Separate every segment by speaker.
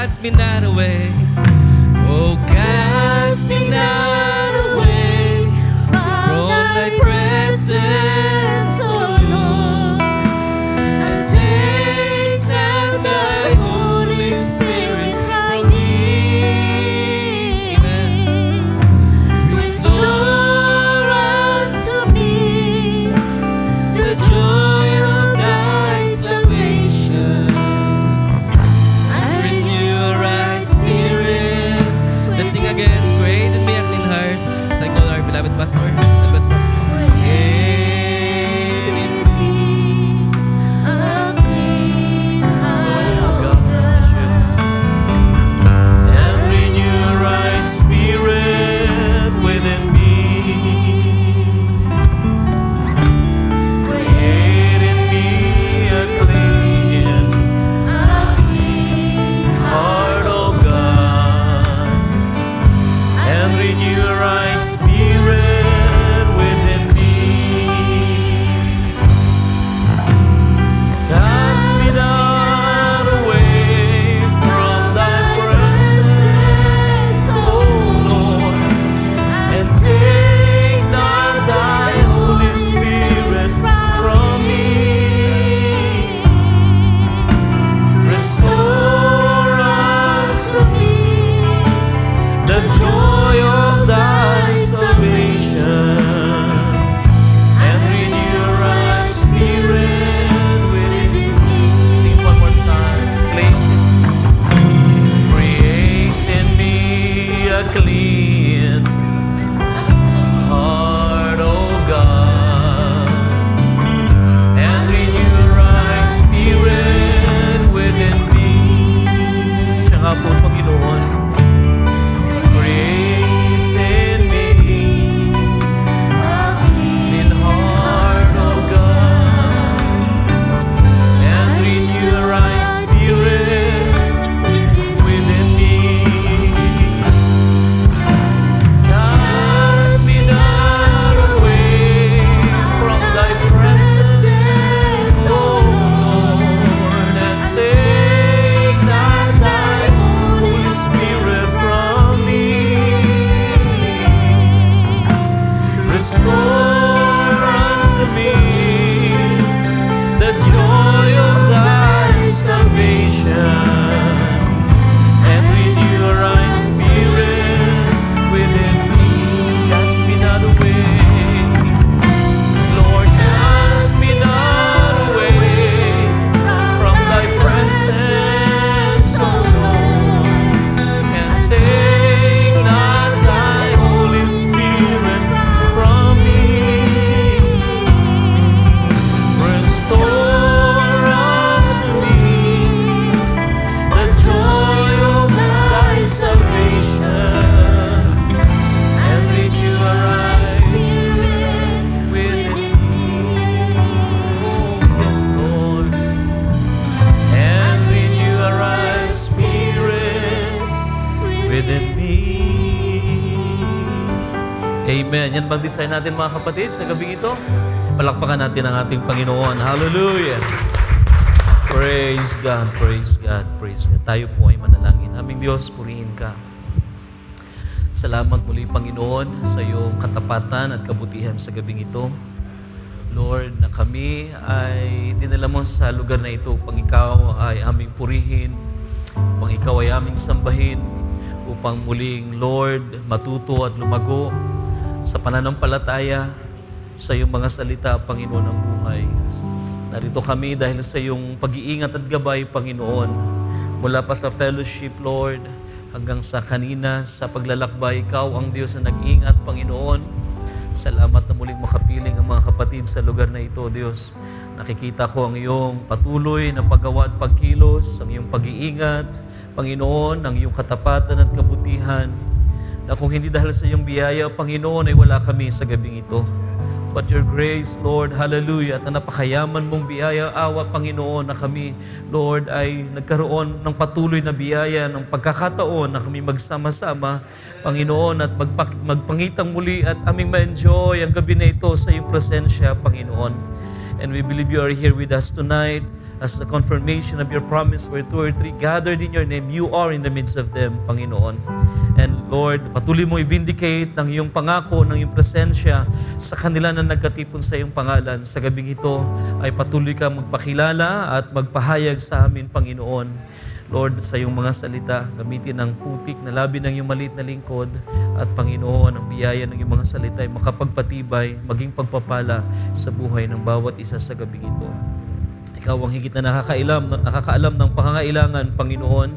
Speaker 1: cast me not away. Oh, cast me not away from thy presence, oh Lord, and take not thy Holy Spirit from me. Amen. Restore unto me the joy of thy salvation, and renew a right spirit. Let's sing again. Create in me a clean heart, as I call our beloved pastor. God bless po. Create in me a clean heart,
Speaker 2: and renew a right spirit within me. Create in me a clean heart, O God, and renew a right spirit within me. Cast me not away from thy presence, O Lord, and take not thy Holy Spirit from me. Restore unto me the joy of thy salvation, and renew a right spirit within me. Sing one more time. Create in me a clean heart, O God, and renew a right spirit within me. Siya nga po, Panginoon. Create in me a clean heart, O God, and renew a right spirit within me. Cast me not away from thy presence, O Lord, and take not thy Holy Spirit from me. Restore unto me the joy of thy salvation, and renew a right spirit within me. Cast me not away, Lord, cast me not away from thy presence, O Lord, and take not thy Holy Spirit from me. Restore unto me the joy of thy salvation, and renew a right spirit within me. Oh, yes, Lord, and renew a right spirit within me. Amen. Yan bang design natin, mga kapatid, sa gabing ito? Palakpakan natin ang ating Panginoon. Hallelujah! Praise God, praise God, praise God. Tayo po ay manalangin. Aming Diyos, purihin ka. Salamat muli, Panginoon, sa iyong katapatan at kabutihan sa gabing ito. Lord, na kami ay dinala mo sa lugar na ito upang ikaw ay aming purihin, upang ikaw ay aming sambahin, upang muling, Lord, matuto at lumago sa pananampalataya sa iyong mga salita, Panginoon ng buhay. Narito kami dahil sa iyong pag-iingat at gabay, Panginoon, mula pa sa fellowship, Lord, hanggang sa kanina, sa paglalakbay, ikaw ang Diyos na nag-iingat, Panginoon. Salamat na muling makapiling ang mga kapatid sa lugar na ito, Diyos. Nakikita ko ang iyong patuloy na paggawa at pagkilos, ang iyong pag-iingat, Panginoon, ang iyong katapatan at kabutihan, na kung hindi dahil sa iyong biyaya, Panginoon, ay wala kami sa gabing ito. But your grace, Lord, hallelujah, at ang napakayaman mong biyaya, awa, Panginoon, na kami, Lord, ay nagkaroon ng patuloy na biyaya, ng pagkakataon na kami magsama-sama, Panginoon, at magpangitang muli at aming ma-enjoy ang gabi na ito sa iyong presensya, Panginoon. And we believe you are here with us tonight. as the confirmation of your promise where two or three gathered in your name, you are in the midst of them, Panginoon. And Lord, patuloy mo i-vindicate ng iyong pangako, ng iyong presensya sa kanila na nagkatipon sa iyong pangalan. Sa gabing ito ay patuloy ka magpakilala at magpahayag sa amin, Panginoon. Lord, sa iyong mga salita, gamitin ang putik na labi ng iyong maliit na lingkod at Panginoon, ang biyaya ng iyong mga salita ay makapagpatibay, maging pagpapala sa buhay ng bawat isa sa gabing ito. Ikaw ang higit na nakakaalam ng pangangailangan, Panginoon.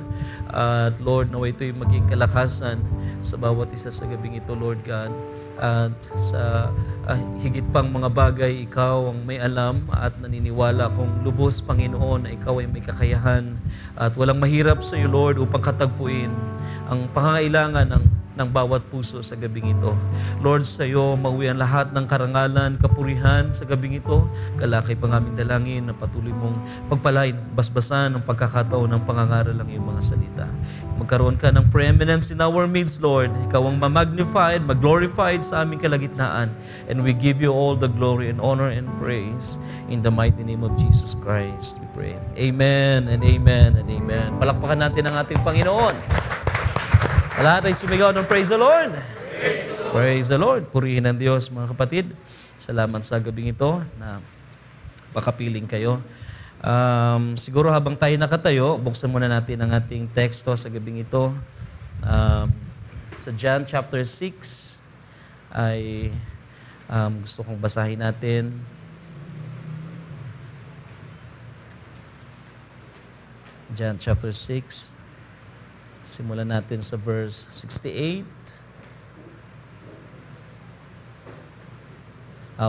Speaker 2: At Lord, naway ito'y maging kalakasan sa bawat isa sa gabing ito, Lord God. At sa higit pang mga bagay, ikaw ang may alam at naniniwala kung lubos, Panginoon, na ikaw ay may kakayahan at walang mahirap sa iyo, Lord, upang katagpuin ang pangangailangan ng bawat puso sa gabing ito. Lord, sa iyo mauwi ang lahat ng karangalan, kapurihan sa gabing ito. Kalakay pang aming dalangin na patuloy mong pagpalain, basbasan ng pagkakataon ng pangangaral ng iyong mga salita. Magkaroon ka ng preeminence in our midst, Lord. Ikaw ang ma-magnified, mag-glorified sa aming kalagitnaan. And we give you all the glory and honor and praise. In the mighty name of Jesus Christ, we pray. Amen and amen and amen. Palakpakan natin ang ating Panginoon. Lahat ay sumigaw ng praise the Lord. Praise the Lord. Purihin ang Diyos, mga kapatid. Salamat sa gabing ito na pakapiling kayo. Siguro habang tayo nakatayo, buksan muna natin ang ating teksto sa gabing ito. Sa John chapter 6 ay gusto kong basahin natin. John chapter 6. Simulan natin sa verse 68.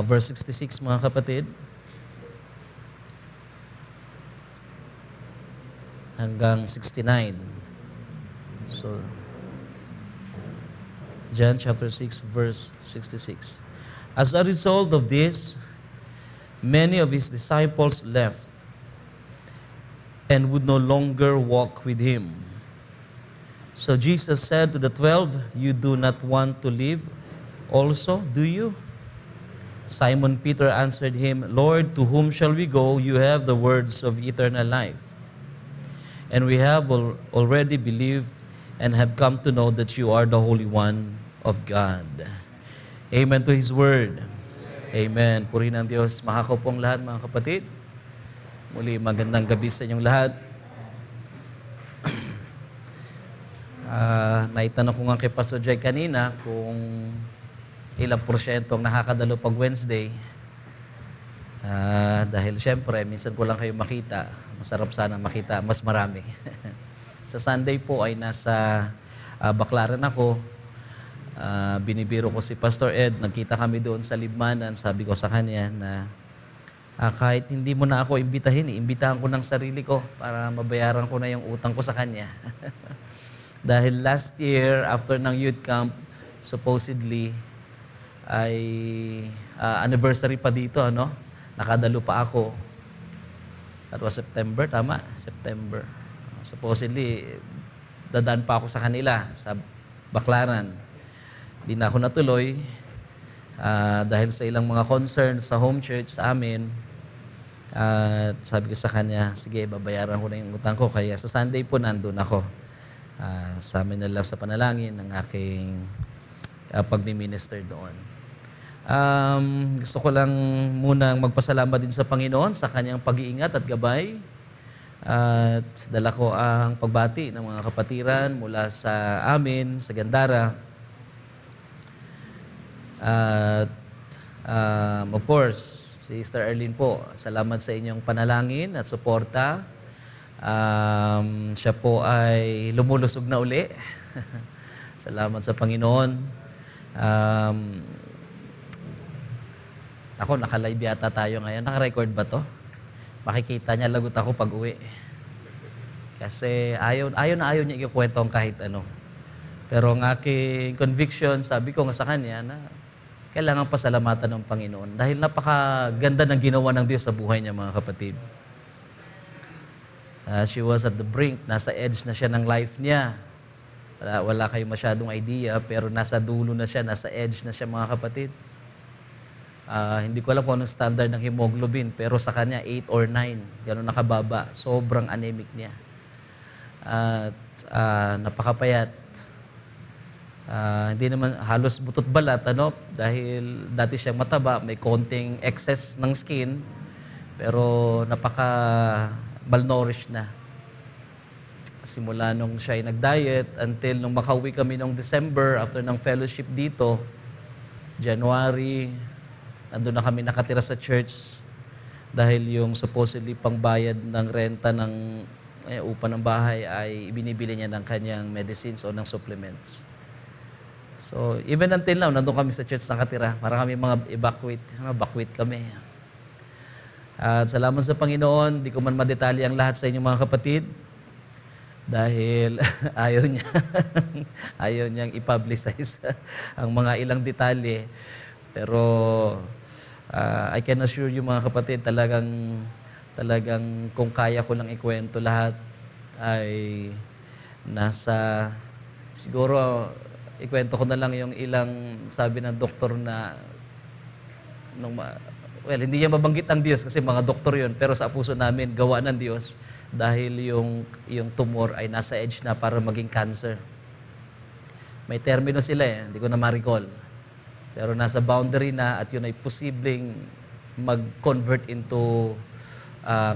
Speaker 2: Verse 66, mga kapatid. Hanggang 69. So, John chapter 6, verse 66. As a result of this, many of his disciples left and would no longer walk with him. So Jesus said to the 12, "You do not want to live also, do you?" Simon Peter answered him, "Lord, to whom shall we go? You have the words of eternal life. And we have already believed and have come to know that you are the Holy One of God." Amen to His word. Amen. Purihin ang Diyos. Makakaupong lahat, mga kapatid. Muli, magandang gabi sa inyong lahat. Naitanong ko nga kay Pastor Jay kanina kung ilang porsyento ang nakakadalo pag Wednesday. Dahil syempre, minsan ko lang kayo makita. Masarap sana makita, mas marami. Sa Sunday po ay nasa Baclaran ako. Binibiro ko si Pastor Ed. Nagkita kami doon sa Libmanan. Sabi ko sa kanya na kahit hindi mo na ako imbitahin, imbitahan ko ng sarili ko para mabayaran ko na yung utang ko sa kanya. Dahil last year, after ng youth camp, supposedly, ay anniversary pa dito, ano? Nakadalo pa ako. That was September, tama? September. Supposedly, dadaan pa ako sa kanila, sa Baclaran. Di na ako natuloy. Dahil sa ilang mga concerns sa home church sa amin, sabi ko sa kanya, sige, babayaran ko na yung utang ko. Kaya sa Sunday po, nandun ako. Sa amin na lang sa panalangin ng aking pagmi-minister doon. Gusto ko lang munang magpasalamat din sa Panginoon sa kanyang pag-iingat at gabay. At dala ko ang pagbati ng mga kapatiran mula sa amin, sa Gandara. At of course, si Sister Arlene po, salamat sa inyong panalangin at suporta. Siya po ay lumulusog na uli. Salamat sa Panginoon. Ako, naka-live yata tayo ngayon. Naka-record ba to? Makikita niya, lagot ako pag uwi. Kasi ayaw niya ikikwento ang kahit ano. Pero ang aking conviction, sabi ko nga sa kanya na kailangan pasalamatan ng Panginoon. Dahil napakaganda ng ginawa ng Diyos sa buhay niya, mga kapatid. She was at the brink. Nasa edge na siya ng life niya. Wala kayong masyadong idea, pero nasa dulo na siya, nasa edge na siya, mga kapatid. Hindi ko alam kung anong standard ng hemoglobin, pero sa kanya 8 or 9, gano'n nakababa. Sobrang anemic niya. At napakapayat. Hindi naman halos butot balat, dahil dati siyang mataba, may konting excess ng skin, pero malnourished na. Simula nung siya ay nag-diet until nung makauwi kami nung December after ng fellowship dito, January, nandun na kami nakatira sa church dahil yung supposedly pangbayad ng renta ng upa ng bahay ay ibinibili niya ng kanyang medicines o ng supplements. So, even until now, nandun kami sa church nakatira. Para kami mga evacuate kami. At salamat sa Panginoon, di ko man madetalye ang lahat sa inyong mga kapatid dahil ayaw niyang i-publicize ang mga ilang detalye. Pero I can assure you mga kapatid, talagang kung kaya ko lang ikwento lahat ay siguro ikwento ko na lang yung ilang sabi ng doktor na hindi niya mabanggit ang Diyos kasi mga doktor yun, pero sa puso namin gawa ng Diyos dahil yung tumor ay nasa edge na para maging cancer. May termino sila hindi ko na ma-recall. Pero nasa boundary na at yun ay posibleng mag-convert into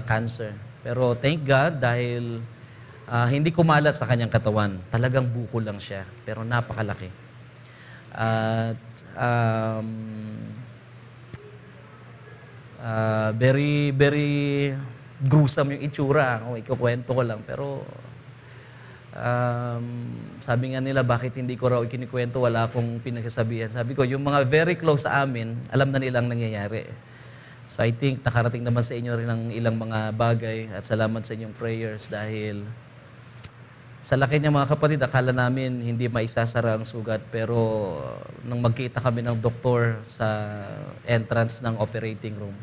Speaker 2: cancer. Pero thank God dahil hindi kumalat sa kanyang katawan. Talagang buko lang siya, pero napakalaki. At very, very gruesome yung itsura. Ikukwento ko lang. Pero sabi nga nila, bakit hindi ko raw ikinikwento, wala akong pinagsasabihan. Sabi ko, yung mga very close sa amin, alam na nilang nangyayari. So I think nakarating naman sa inyo rin ang ilang mga bagay at salamat sa inyong prayers dahil sa laki niya mga kapatid, akala namin hindi maisasara ang sugat pero nung magkita kami ng doktor sa entrance ng operating room,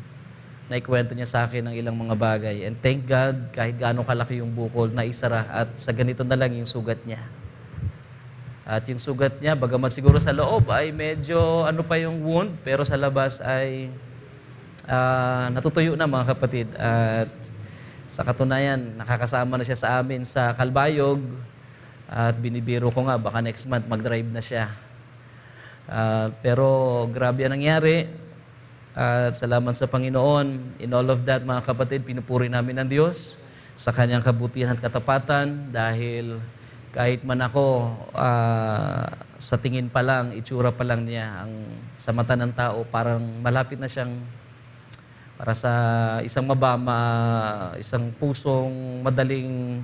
Speaker 2: naikwento niya sa akin ng ilang mga bagay. And thank God, kahit gaano kalaki yung bukol, naisara at sa ganito na lang yung sugat niya. At yung sugat niya, bagamat siguro sa loob ay medyo pa yung wound, pero sa labas ay natutuyo na mga kapatid. At sa katunayan, nakakasama na siya sa amin sa Kalbayog at binibiro ko nga, baka next month mag-drive na siya. Pero grabe ang nangyari. At salamat sa Panginoon. In all of that, mga kapatid, pinupuri namin ang Diyos sa kanyang kabutihan at katapatan dahil kahit man ako, sa tingin pa lang, itsura pa lang niya, sa mata ng tao, parang malapit na siyang para sa isang pusong madaling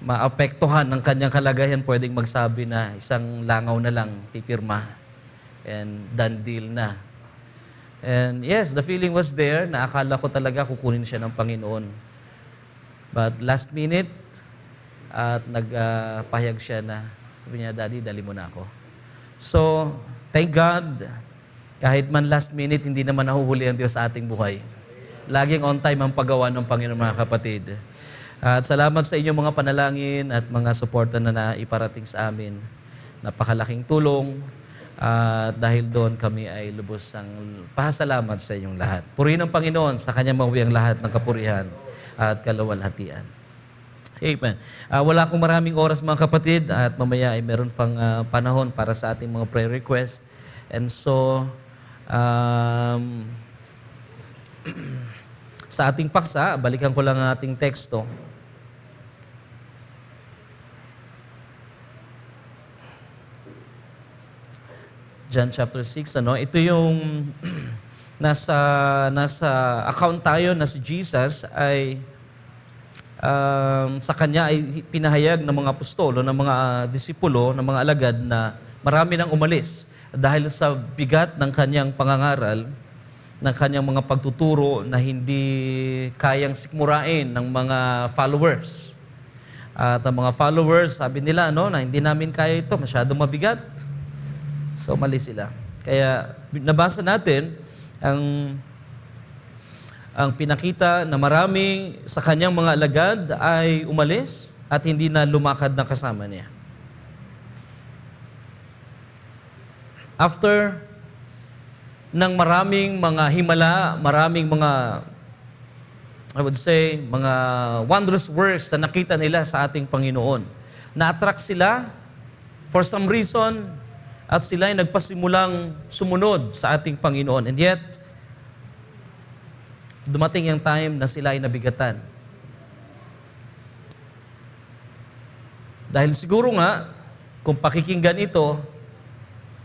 Speaker 2: maapektuhan ng kanyang kalagayan, pwedeng magsabi na isang langaw na lang, pipirma, and done deal na. And yes, the feeling was there na akala ko talaga kukunin siya ng Panginoon. But last minute, at nagpahayag siya na, sabi niya, Daddy, dali mo na ako. So, thank God, kahit man last minute, hindi naman nahuhuli ang Diyos sa ating buhay. Laging on time ang paggawa ng Panginoon, mga kapatid. At salamat sa inyong mga panalangin at mga suporta na naiparating sa amin. Napakalaking tulong. Dahil doon kami ay lubos ang pasalamat sa inyong lahat. Purihin ang Panginoon sa kanyang mawi ang lahat ng kapurihan at kaluwalhatian. Amen. Wala akong maraming oras mga kapatid at mamaya ay meron pang panahon para sa ating mga prayer request. And so, sa ating paksa, balikan ko lang ang ating teksto. John chapter 6, ito yung nasa account tayo na si Jesus ay sa kanya ay pinahayag ng mga apostolo, ng mga disipulo, ng mga alagad na marami nang umalis dahil sa bigat ng kanyang pangangaral, ng kanyang mga pagtuturo na hindi kayang sikmurain ng mga followers. At ang mga followers, sabi nila na hindi namin kaya ito, masyadong mabigat. So, mali sila. Kaya, nabasa natin ang pinakita na marami sa kanyang mga alagad ay umalis at hindi na lumakad na kasama niya. After ng maraming mga himala, maraming mga, I would say, mga wondrous works na nakita nila sa ating Panginoon. Na-attract sila for some reason at sila ay nagpasimulang sumunod sa ating Panginoon. And yet, dumating yung time na sila ay nabigatan. Dahil siguro nga, kung pakikinggan ito,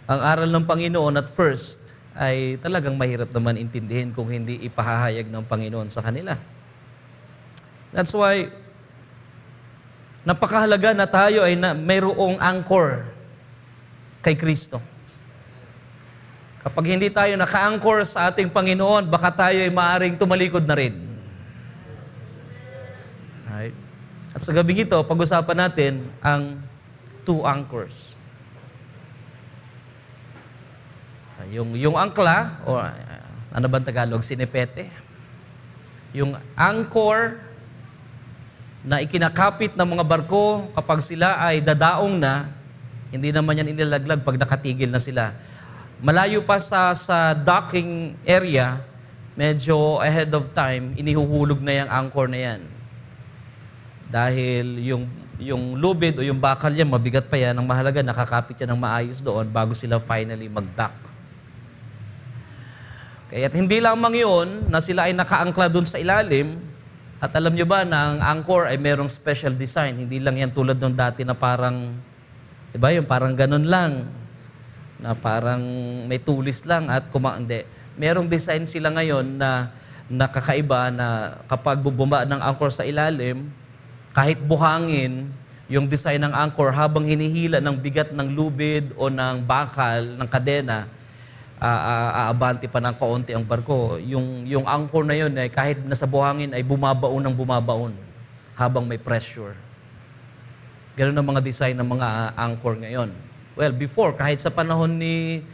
Speaker 2: ang aral ng Panginoon at first, ay talagang mahirap naman intindihin kung hindi ipahahayag ng Panginoon sa kanila. That's why, napakahalaga na tayo ay mayroong anchor kay Kristo. Kapag hindi tayo naka-anchor sa ating Panginoon, baka tayo ay maaring tumalikod na rin. Right? At sa gabing ito, pag-usapan natin ang two anchors. Yung angkla, o ano ba Tagalog, sinepete. Yung anchor na ikinakapit ng mga barko kapag sila ay dadaong na, hindi naman yan inilalaglag pag nakatigil na sila. Malayo pa sa docking area, medyo ahead of time, inihuhulog na yung anchor na yan. Dahil yung lubid o yung bakal yan, mabigat pa yan, ang mahalaga, nakakapit yan ng maayos doon bago sila finally mag-dock. Kaya't hindi lamang yun na sila ay nakaangkla doon sa ilalim, at alam nyo ba na ang anchor ay merong special design. Hindi lang yan tulad nung dati na parang, diba yung parang ganun lang, na parang may tulis lang at hindi. Merong design sila ngayon na nakakaiba na kapag bubumba ng anchor sa ilalim, kahit buhangin, yung design ng anchor habang hinihila ng bigat ng lubid o ng bakal, ng kadena, aabante pa ng kaunti ang barko. Yung anchor na yun, kahit nasa buhangin, ay bumabaon ng bumabaon habang may pressure. Ganun ang mga design ng mga anchor ngayon. Well, before, kahit sa panahon ni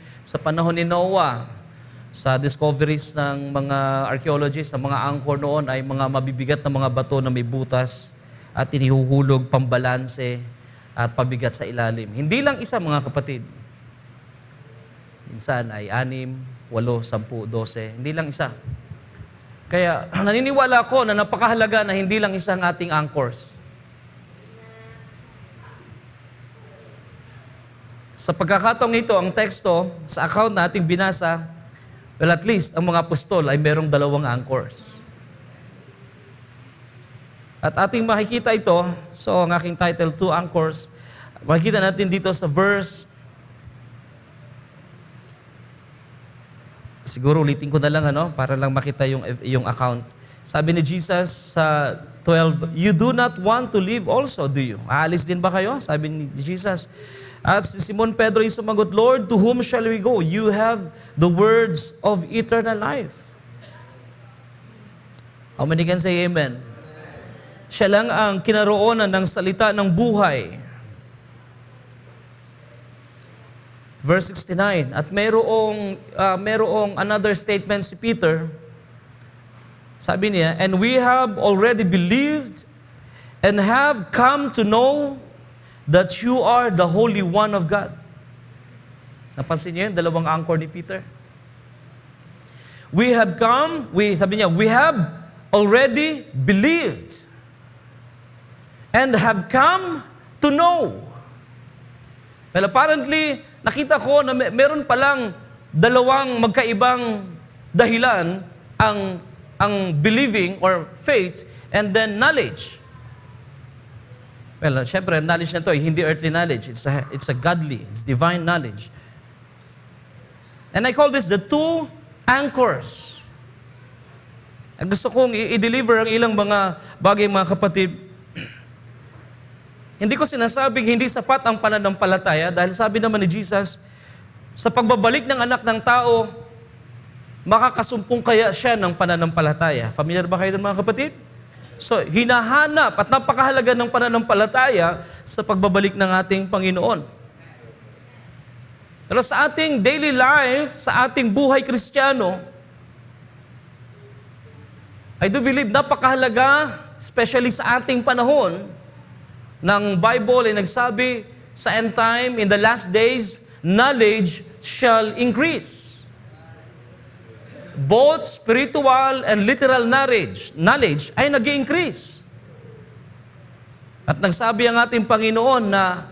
Speaker 2: Noah, sa discoveries ng mga archaeologists, sa mga anchor noon ay mga mabibigat na mga bato na may butas at inihuhulog pambalanse at pabigat sa ilalim. Hindi lang isa, mga kapatid. Minsan ay 6, 8, 10, 12. Hindi lang isa. Kaya naniniwala ko na napakahalaga na hindi lang isang ating anchors. Sa pagkakataong ito, ang teksto sa account na ating binasa, well, at least ang mga apostol ay merong 2 anchors. At ating makikita ito, so ang aking title, 2 anchors, makikita natin dito sa verse. Siguro ulitin ko na lang para lang makita yung account. Sabi ni Jesus sa 12, "You do not want to live also, do you?" Aalis din ba kayo? Sabi ni Jesus. At si Simon Pedro ay sumagot, "Lord, to whom shall we go? You have the words of eternal life." How many can say amen? Siya lang ang kinaroonan ng salita ng buhay. Verse 69, at merong another statement si Peter. Sabi niya, "And we have already believed and have come to know that you are the Holy One of God." Napansin niyo yung 2 anchor ni Peter? Sabi niya, we have already believed and have come to know. Well, apparently, nakita ko na meron palang 2 magkaibang dahilan ang believing or faith and then knowledge. Well, syempre, knowledge na to hindi earthly knowledge. It's a godly, it's divine knowledge. And I call this the 2 anchors. Gusto kong i-deliver ang ilang mga bagay, mga kapatid. Hindi ko sinasabing hindi sapat ang pananampalataya dahil sabi naman ni Jesus, sa pagbabalik ng anak ng tao, makakasumpong kaya siya ng pananampalataya. Familiar ba kayo doon, mga kapatid? So, hinahanap at napakahalaga ng pananampalataya sa pagbabalik ng ating Panginoon. Pero sa ating daily life, sa ating buhay Kristiyano, I do believe napakahalaga, especially sa ating panahon, ng Bible ay nagsabi sa end time, in the last days, knowledge shall increase. both spiritual and literal knowledge ay nag-i-increase. At nagsabi ang ating Panginoon na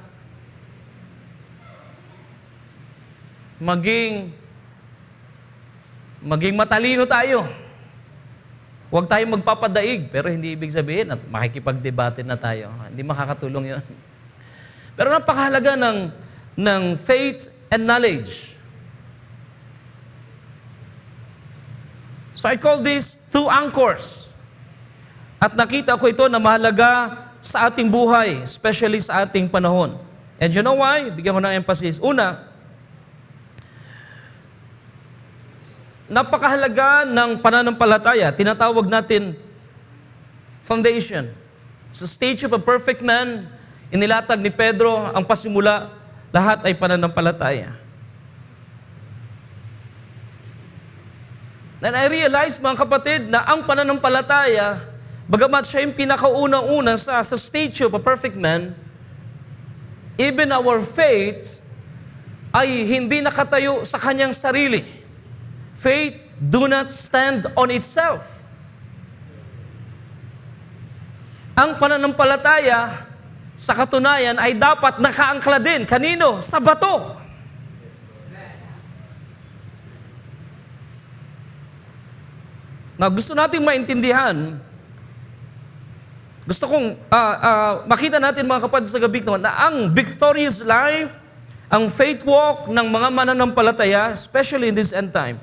Speaker 2: maging matalino tayo. Huwag tayong magpapadaig, pero hindi ibig sabihin at makikipagdebate na tayo. Hindi makakatulong yun. Pero napakahalaga ng faith and knowledge. So I call this two anchors. At nakita ko ito na mahalaga sa ating buhay, especially sa ating panahon. And you know why? Bigyan ko ng emphasis. Una, napakahalaga ng pananampalataya. Tinatawag natin foundation. Sa stage of a perfect man, inilatag ni Pedro ang pasimula, lahat ay pananampalataya. And I realize, mga kapatid, na ang pananampalataya, bagamat siya yung pinakaunang-una sa stage of a perfect man, even our faith ay hindi nakatayo sa kanyang sarili. Faith do not stand on itself. Ang pananampalataya, sa katunayan, ay dapat nakaangkla din. Kanino? Sa bato. Na gusto nating maintindihan, gusto kong makita natin, mga kapatid, sa gabi na ang victorious life, ang faith walk ng mga mananampalataya, especially in this end time,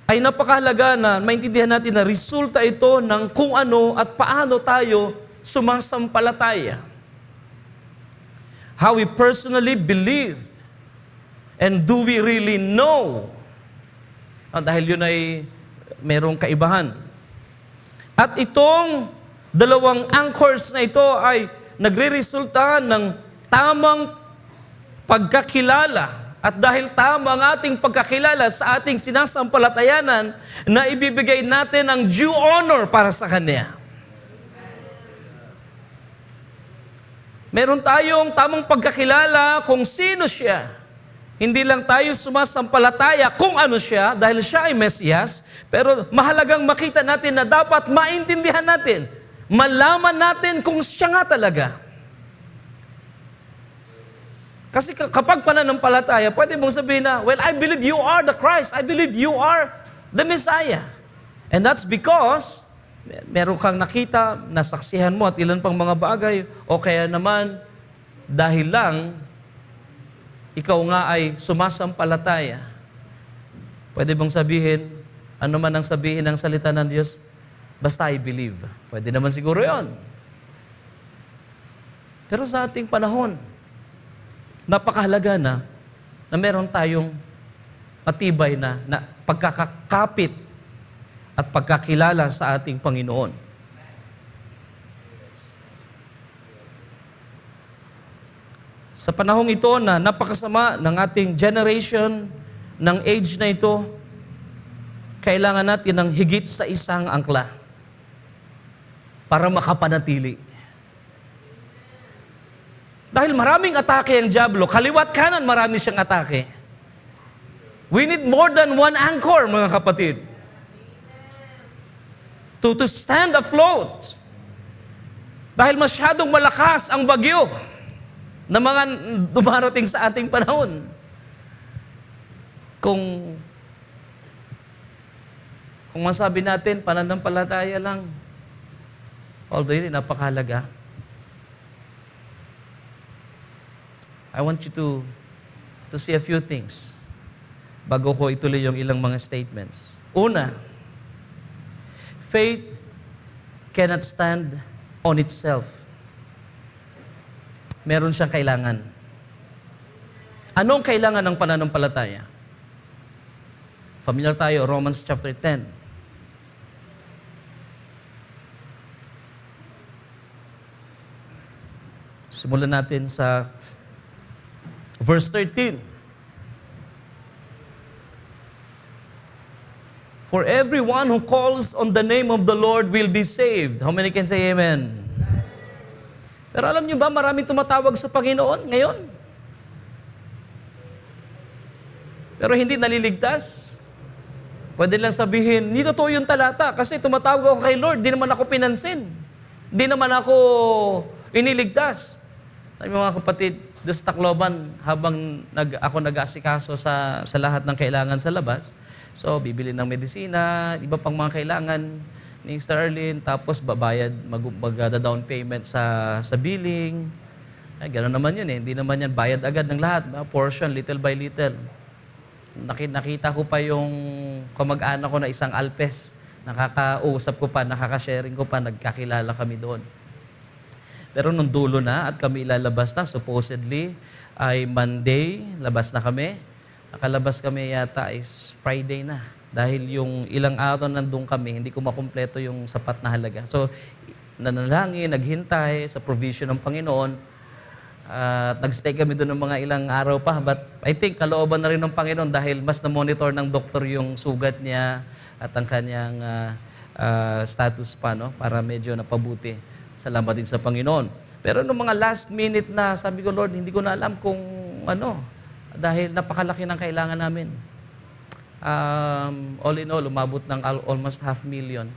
Speaker 2: ay napakahalaga na maintindihan natin na resulta ito ng kung ano at paano tayo sumasampalataya. How we personally believed, and do we really know? Dahil yun ay merong kaibahan. At itong dalawang anchors na ito ay nagre-resulta ng tamang pagkakilala. At dahil tama ang ating pagkakilala sa ating sinasampalatayanan, na ibibigay natin ang due honor para sa Kanya. Meron tayong tamang pagkakilala kung sino siya. Hindi lang tayo sumasampalataya kung ano siya, dahil siya ay Mesiyas, pero mahalagang makita natin na dapat maintindihan natin, malaman natin kung siya nga talaga. Kasi kapag pananampalataya, pwede mong sabihin na, well, I believe you are the Christ. I believe you are the Messiah. And that's because meron kang nakita, nasaksihan mo at ilan pang mga bagay, o kaya naman, dahil lang, ikaw nga ay sumasampalataya. Pwede bang sabihin, ano man ang sabihin ng salita ng Diyos, basta I believe. Pwede naman siguro yon. Pero sa ating panahon, napakahalaga na meron tayong matibay na pagkakakapit at pagkakilala sa ating Panginoon. Sa panahong ito na napakasama ng ating generation, ng age na ito, kailangan natin ng higit sa isang angkla para makapanatili. Dahil maraming atake ang dyablo, kaliwat kanan marami siyang atake. We need more than one anchor, mga kapatid, to stand afloat. Dahil masyadong malakas ang bagyo na mga dumarating sa ating panahon. Kung masabi natin, pananampalataya lang, although yun, napakahalaga. I want you to see a few things bago ko ituloy yung ilang mga statements. Una, faith cannot stand on itself. Meron siyang kailangan. Anong kailangan ng pananampalataya? Familiar tayo, Romans chapter 10. Simulan natin sa verse 13. For everyone who calls on the name of the Lord will be saved. How many can say amen? Pero alam niyo ba, maraming tumatawag sa Panginoon ngayon? Pero hindi naliligtas. Pwede lang sabihin, hindi totoo yung talata kasi tumatawag ako kay Lord, di naman ako pinansin. Di naman ako iniligtas. Sabi mga kapatid, doon sa Tacloban, habang ako nag-aasikaso sa lahat ng kailangan sa labas, so bibili ng medisina, iba pang mga kailangan ni Starlin, tapos babayad, mag-down payment sa billing. Ay, gano'n naman yun eh. Hindi naman yan bayad agad ng lahat. Portion, little by little. Nakita ko pa yung kamag-anak ko na isang alpes. Nakakausap ko pa, nakaka-sharing ko pa, nagkakilala kami doon. Pero nung dulo na at kami ilalabas na, supposedly ay Monday, labas na kami. Nakalabas kami yata is Friday na. Dahil yung ilang araw nandun kami, hindi ko makumpleto yung sapat na halaga. So, nanalangin, naghintay sa provision ng Panginoon. At nagstay kami doon ng mga ilang araw pa. But I think kalooban na rin ng Panginoon dahil mas na-monitor ng doktor yung sugat niya at ang kanyang status pa, no? Para medyo napabuti. Salamat din sa Panginoon. Pero nung mga last minute na, sabi ko, Lord, hindi ko na alam kung ano. Dahil napakalaki ng kailangan namin. All in all, umabot ng almost 500,000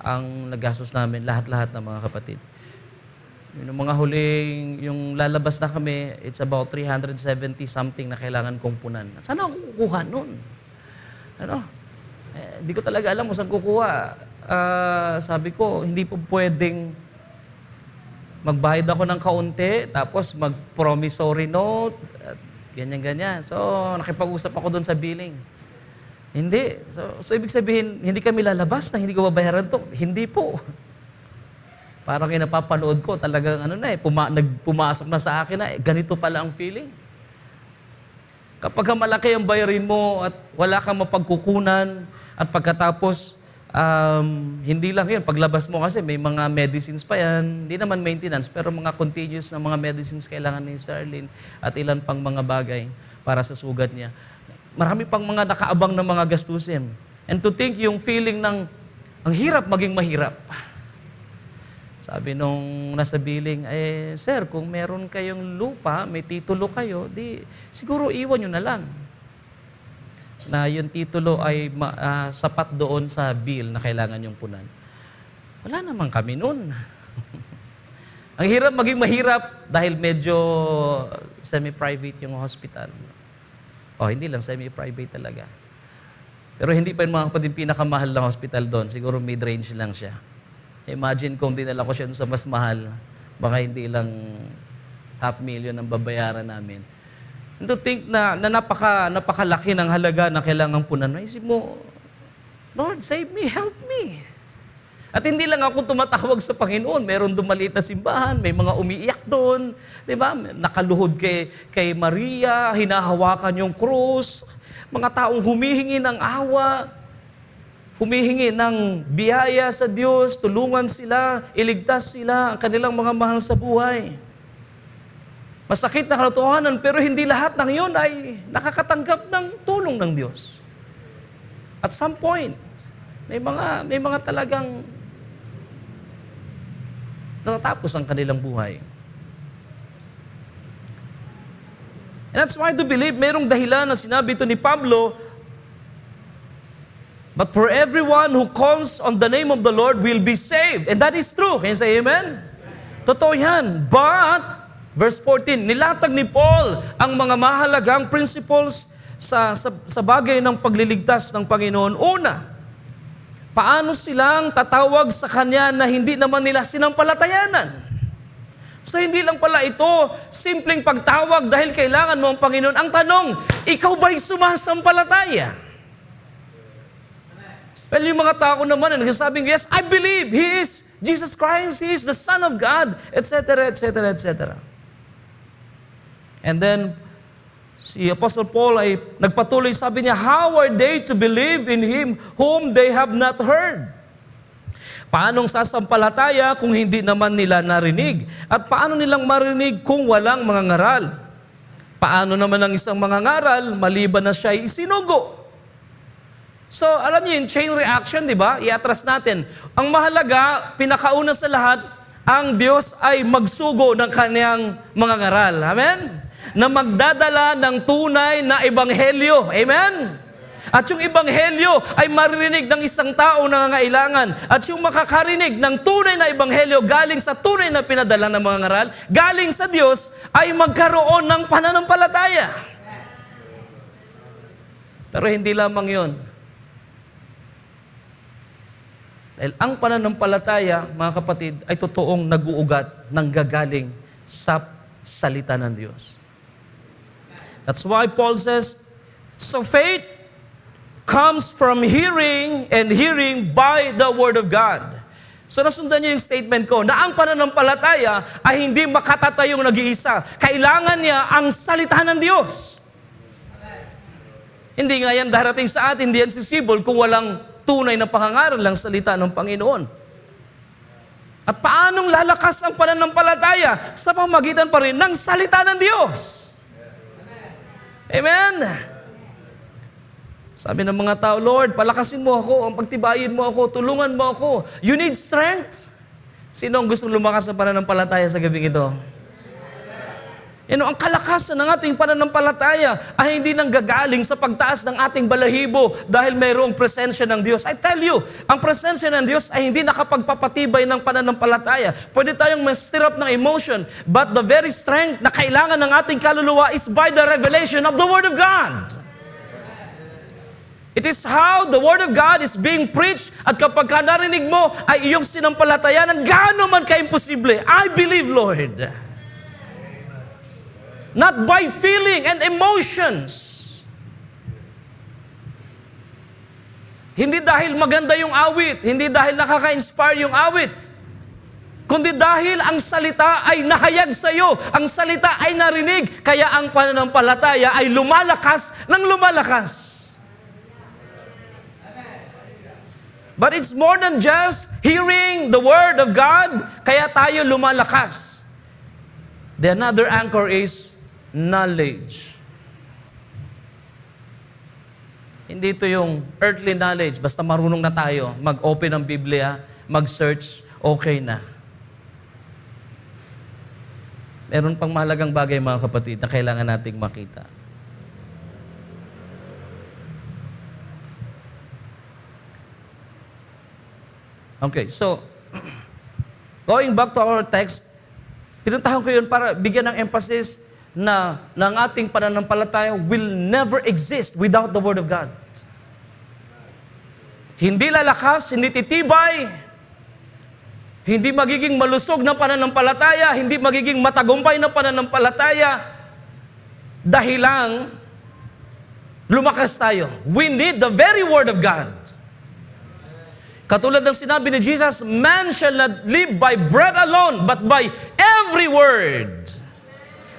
Speaker 2: ang nagastos namin, lahat-lahat ng mga kapatid. Yung mga huling, yung lalabas na kami, it's about 370 something na kailangan kong punan. Saan ako kukuha nun? Ano? Hindi ko talaga alam kung saan kukuha. Sabi ko, hindi po pwedeng magbayad ako ng kaunti, tapos mag-promissory note, at ganyan-ganyan. So, nakipag-usap ako doon sa billing. Hindi. So ibig sabihin, hindi kami lalabas na hindi ko babayaran to. Hindi po. Parang napapanood ko, talagang pumasok na sa akin na, ganito pala ang feeling. Kapag malaki ang bayarin mo at wala kang mapagkukunan at pagkatapos, hindi lang yun, paglabas mo kasi may mga medicines pa yan, hindi naman maintenance, pero mga continuous na mga medicines kailangan ni Starlin at ilan pang mga bagay para sa sugat niya. Marami pang mga nakaabang na mga gastusin. And to think yung feeling ng, ang hirap maging mahirap. Sabi nung nasa billing, sir, kung meron kayong lupa, may titulo kayo, di siguro iwan nyo na lang. Na yung titulo ay sapat doon sa bill na kailangan yung punan. Wala naman kami noon. Ang hirap maging mahirap dahil medyo semi-private yung hospital. Hindi lang semi-private talaga. Pero hindi pa yung mga kapatid pinakamahal na hospital doon. Siguro mid-range lang siya. Imagine kung dinala ko siya sa mas mahal, baka hindi lang 500,000 ang babayaran namin. And to think na napakalaki ng halaga na kailangan punan, naisip mo, Lord, save me, help me. At hindi lang ako tumatawag sa Panginoon. Meron dumaliit na simbahan, may mga umiiyak doon. Di ba? Nakaluhod kay Maria, hinahawakan yung krus. Mga taong humihingi ng awa, humihingi ng biyaya sa Diyos, tulungan sila, iligtas sila, ang kanilang mga mahal sa buhay. Masakit na katotohanan, pero hindi lahat ng iyon ay nakakatanggap ng tulong ng Diyos. At some point, may mga talagang natatapos ang kanilang buhay. And that's why to believe, merong dahilan na sinabi ito ni Pablo, but for everyone who calls on the name of the Lord will be saved. And that is true. Can you say amen? Totoo yan. But, verse 14, nilatag ni Paul ang mga mahalagang principles sa bagay ng pagliligtas ng Panginoon. Una, paano silang tatawag sa Kanya na hindi naman nila sinampalatayanan? So hindi lang pala ito simpleng pagtawag dahil kailangan mo ang Panginoon. Ang tanong, ikaw ba'y sumasampalataya? Well, yung mga tao naman na nagsasabing, yes, I believe He is Jesus Christ, He is the Son of God, etc., etc., etc. And then, si Apostle Paul ay nagpatuloy, sabi niya, how are they to believe in Him whom they have not heard? Paanong sasampalataya kung hindi naman nila narinig? At paano nilang marinig kung walang mga ngaral? Paano naman ang isang mga ngaral maliban na siya ay isinugo? So, alam niyo yung chain reaction, di ba? I-atras natin. Ang mahalaga, pinakauna sa lahat, ang Diyos ay magsugo ng Kanyang mga ngaral. Amen? Na magdadala ng tunay na ebanghelyo. Amen? At yung ebanghelyo ay maririnig ng isang tao na nangangailangan. At yung makakarinig ng tunay na ebanghelyo galing sa tunay na pinadala ng mga ngaral, galing sa Diyos, ay magkaroon ng pananampalataya. Pero hindi lamang yon. Dahil ang pananampalataya, mga kapatid, ay totoong nag-uugat ng gagaling sa salita ng Diyos. That's why Paul says, so faith comes from hearing and hearing by the Word of God. So nasundan niyo yung statement ko na ang pananampalataya ay hindi makatatayong nag-iisa. Kailangan niya ang salita ng Diyos. Hindi nga yan darating sa atin, hindi yan sisibol kung walang tunay na pangangaral ng salita ng Panginoon. At paanong lalakas ang pananampalataya? Sa pamamagitan pa rin ng salita ng Diyos. Amen? Sabi ng mga tao, Lord, palakasin mo ako, pagtibayin mo ako, tulungan mo ako. You need strength. Sino ang gustong lumakas sa pananampalataya sa gabing ito? Ang kalakasan ng ating pananampalataya ay hindi nanggagaling sa pagtaas ng ating balahibo dahil mayroong presensya ng Diyos. I tell you, ang presensya ng Diyos ay hindi nakapagpapatibay ng pananampalataya. Pwede tayong ma-stir up ng emotion, but the very strength na kailangan ng ating kaluluwa is by the revelation of the Word of God. It is how the Word of God is being preached at kapag narinig mo ay iyong sinampalatayanan, gaano man ka-imposible. I believe, Lord. Not by feeling and emotions. Hindi dahil maganda yung awit, hindi dahil nakaka-inspire yung awit, kundi dahil ang salita ay nahayag sa iyo, ang salita ay narinig, kaya ang pananampalataya ay lumalakas ng lumalakas. But it's more than just hearing the Word of God, kaya tayo lumalakas. The another anchor is knowledge. Hindi ito yung earthly knowledge, basta marunong na tayo, mag-open ng Biblia, mag-search, okay na. Meron pang mahalagang bagay, mga kapatid, na kailangan nating makita. Okay, so, going back to our text, pinuntahan ko yun para bigyan ng emphasis na ng ating pananampalataya will never exist without the Word of God. Hindi lalakas, hindi titibay, hindi magiging malusog na pananampalataya, hindi magiging matagumpay na pananampalataya dahil lang lumakas tayo. We need the very Word of God. Katulad ng sinabi ni Jesus, man shall not live by bread alone, but by every word.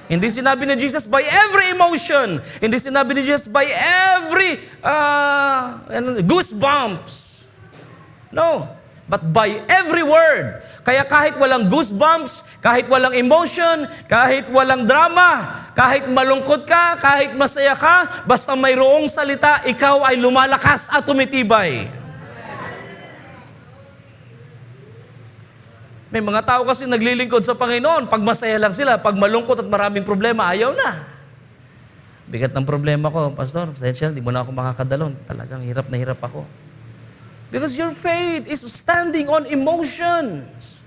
Speaker 2: Hindi sinabi ni Jesus by every emotion. Hindi sinabi ni Jesus by every goosebumps. No, but by every word. Kaya kahit walang goosebumps, kahit walang emotion, kahit walang drama, kahit malungkot ka, kahit masaya ka, basta mayroong salita, ikaw ay lumalakas at tumitibay. May mga tao kasi naglilingkod sa Panginoon. Pag masaya lang sila, pag malungkot at maraming problema, ayaw na. Bigat ng problema ko, Pastor, pasensya, hindi mo na ako makakadalon. Talagang hirap na hirap ako. Because your faith is standing on emotions.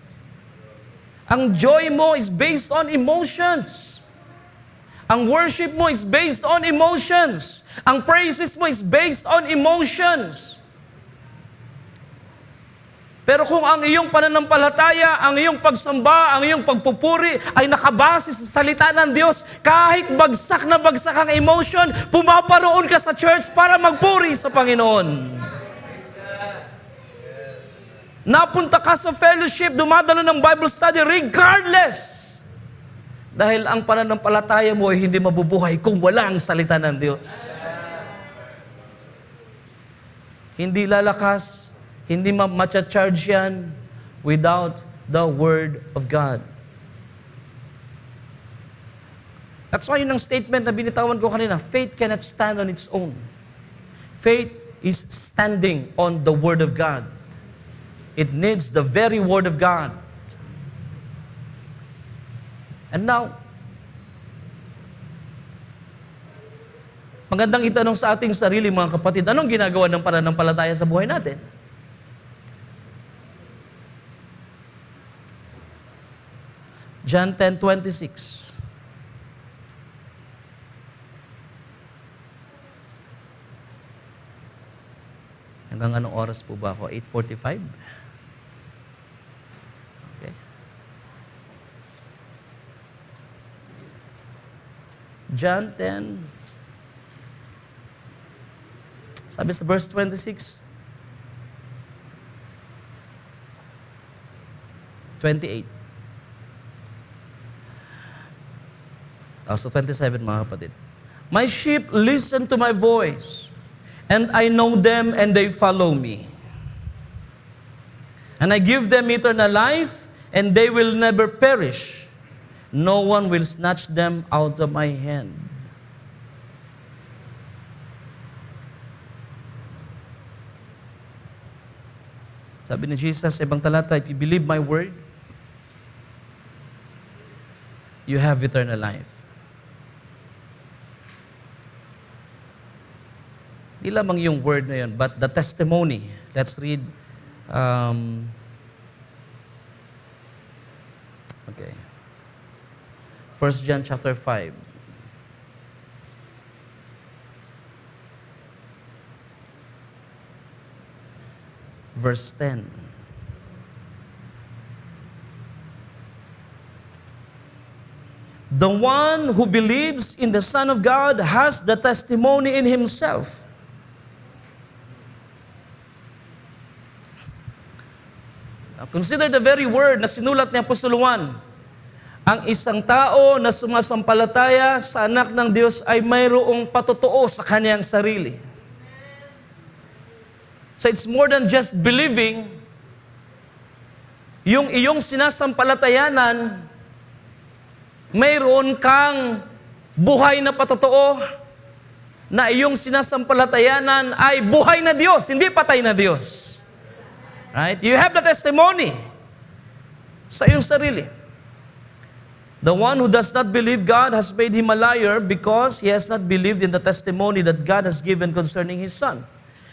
Speaker 2: Ang joy mo is based on emotions. Ang worship mo is based on emotions. Ang praises mo is based on emotions. Pero kung ang iyong pananampalataya, ang iyong pagsamba, ang iyong pagpupuri ay nakabase sa salita ng Diyos, kahit bagsak na bagsak ang emotion, pumaparoon ka sa church para magpuri sa Panginoon. Napunta ka sa fellowship, dumadalo ng Bible study regardless. Dahil ang pananampalataya mo ay hindi mabubuhay kung wala ang salita ng Diyos. Hindi lalakas, hindi ma-charge yan without the Word of God. That's why yun ang statement na binitawan ko kanina, faith cannot stand on its own. Faith is standing on the Word of God. It needs the very Word of God. And now, Magandang itanong sa ating sarili, mga kapatid, anong ginagawa ng pananampalataya sa buhay natin? John 10:26. Hanggang anong oras po ba ako? 8:45? Okay. John 10. Sabi sa verse 26. 28. So 27, mga kapatid. My sheep listen to my voice, and I know them and they follow me. And I give them eternal life, and they will never perish. No one will snatch them out of my hand. Sabi ni Jesus sa ibang talata, if you believe my word, you have eternal life. Di lamang yung word na yun, but the testimony. Let's read. Okay. 1 John chapter 5. Verse 10. The one who believes in the Son of God has the testimony in himself. Now, consider the very word na sinulat ni Apostol Juan. Ang isang tao na sumasampalataya sa anak ng Diyos ay mayroong patotoo sa kanyang sarili. So it's more than just believing. Yung iyong sinasampalatayanan, mayroon kang buhay na patotoo na iyong sinasampalatayanan ay buhay na Diyos, hindi patay na Diyos. Right? You have the testimony sa iyong sarili. The one who does not believe God has made him a liar because he has not believed in the testimony that God has given concerning His Son.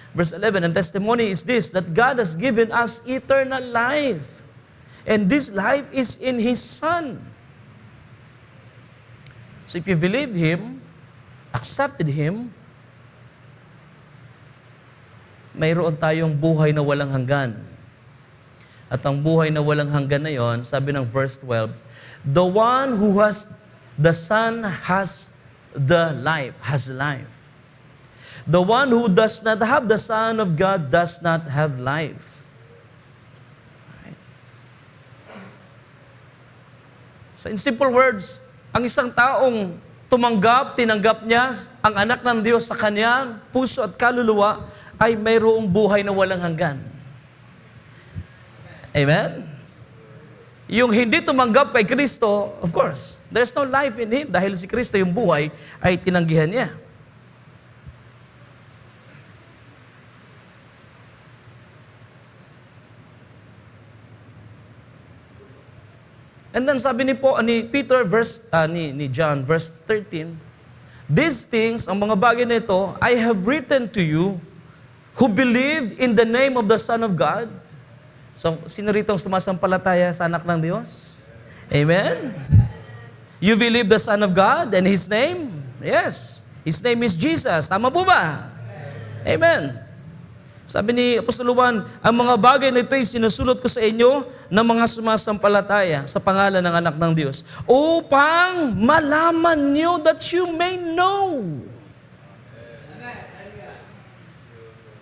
Speaker 2: Verse 11, and testimony is this, that God has given us eternal life. And this life is in His Son. So if you believe Him, accepted Him, mayroon tayong buhay na walang hanggan. At ang buhay na walang hanggan na yon, sabi ng verse 12, the one who has the Son has the life, has life. The one who does not have the Son of God does not have life. Right? So in simple words, ang isang taong tinanggap niya ang anak ng Diyos sa kanyang puso at kaluluwa ay mayroong buhay na walang hanggan. Amen? Yung hindi tumanggap kay Kristo, of course, there's no life in him dahil si Kristo yung buhay ay tinanggihan niya. And then sabi ni Peter, ni John, verse 13, these things, ang mga bagay na ito, I have written to you who believed in the name of the Son of God. So, sino rito ang sumasampalataya sa anak ng Diyos? Amen? You believe the Son of God and His name? Yes. His name is Jesus. Tama po ba? Amen. Sabi ni Apostol Juan, ang mga bagay na ito ay sinusulot ko sa inyo ng mga sumasampalataya sa pangalan ng anak ng Diyos upang malaman niyo that you may know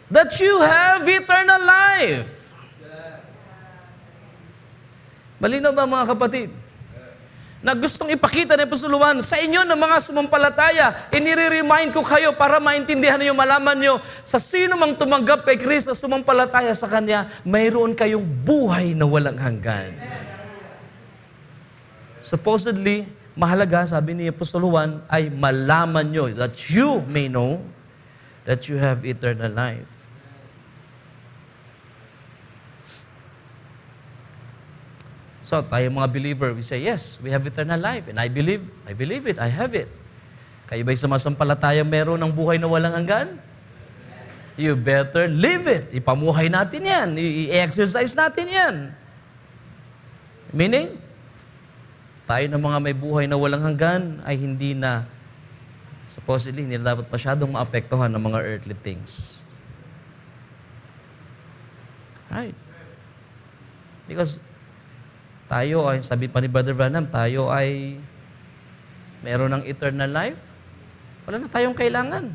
Speaker 2: that you have eternal life. Malinaw ba, mga kapatid? Na gustong ipakita ni Apostol Juan sa inyo ng mga sumampalataya, inire-remind ko kayo para maintindihan niyo, malaman niyo, sa sino mang tumanggap kay Kristo, sumampalataya sa Kanya, mayroon kayong buhay na walang hanggan. Supposedly, mahalaga, sabi ni Apostol Juan, ay malaman niyo that you may know that you have eternal life. So, tayo mga believer, we say, yes, we have eternal life. And I believe it, I have it. Kayo ba'y sumasampalataya meron ng buhay na walang hanggan? You better live it. Ipamuhay natin yan. I-exercise natin yan. Meaning, tayo ng mga may buhay na walang hanggan ay hindi na, supposedly, hindi na dapat masyadong maapektuhan ng mga earthly things. Right? Because tayo ay, sabi pa ni Brother Branham, tayo ay meron ng eternal life. Wala na tayong kailangan.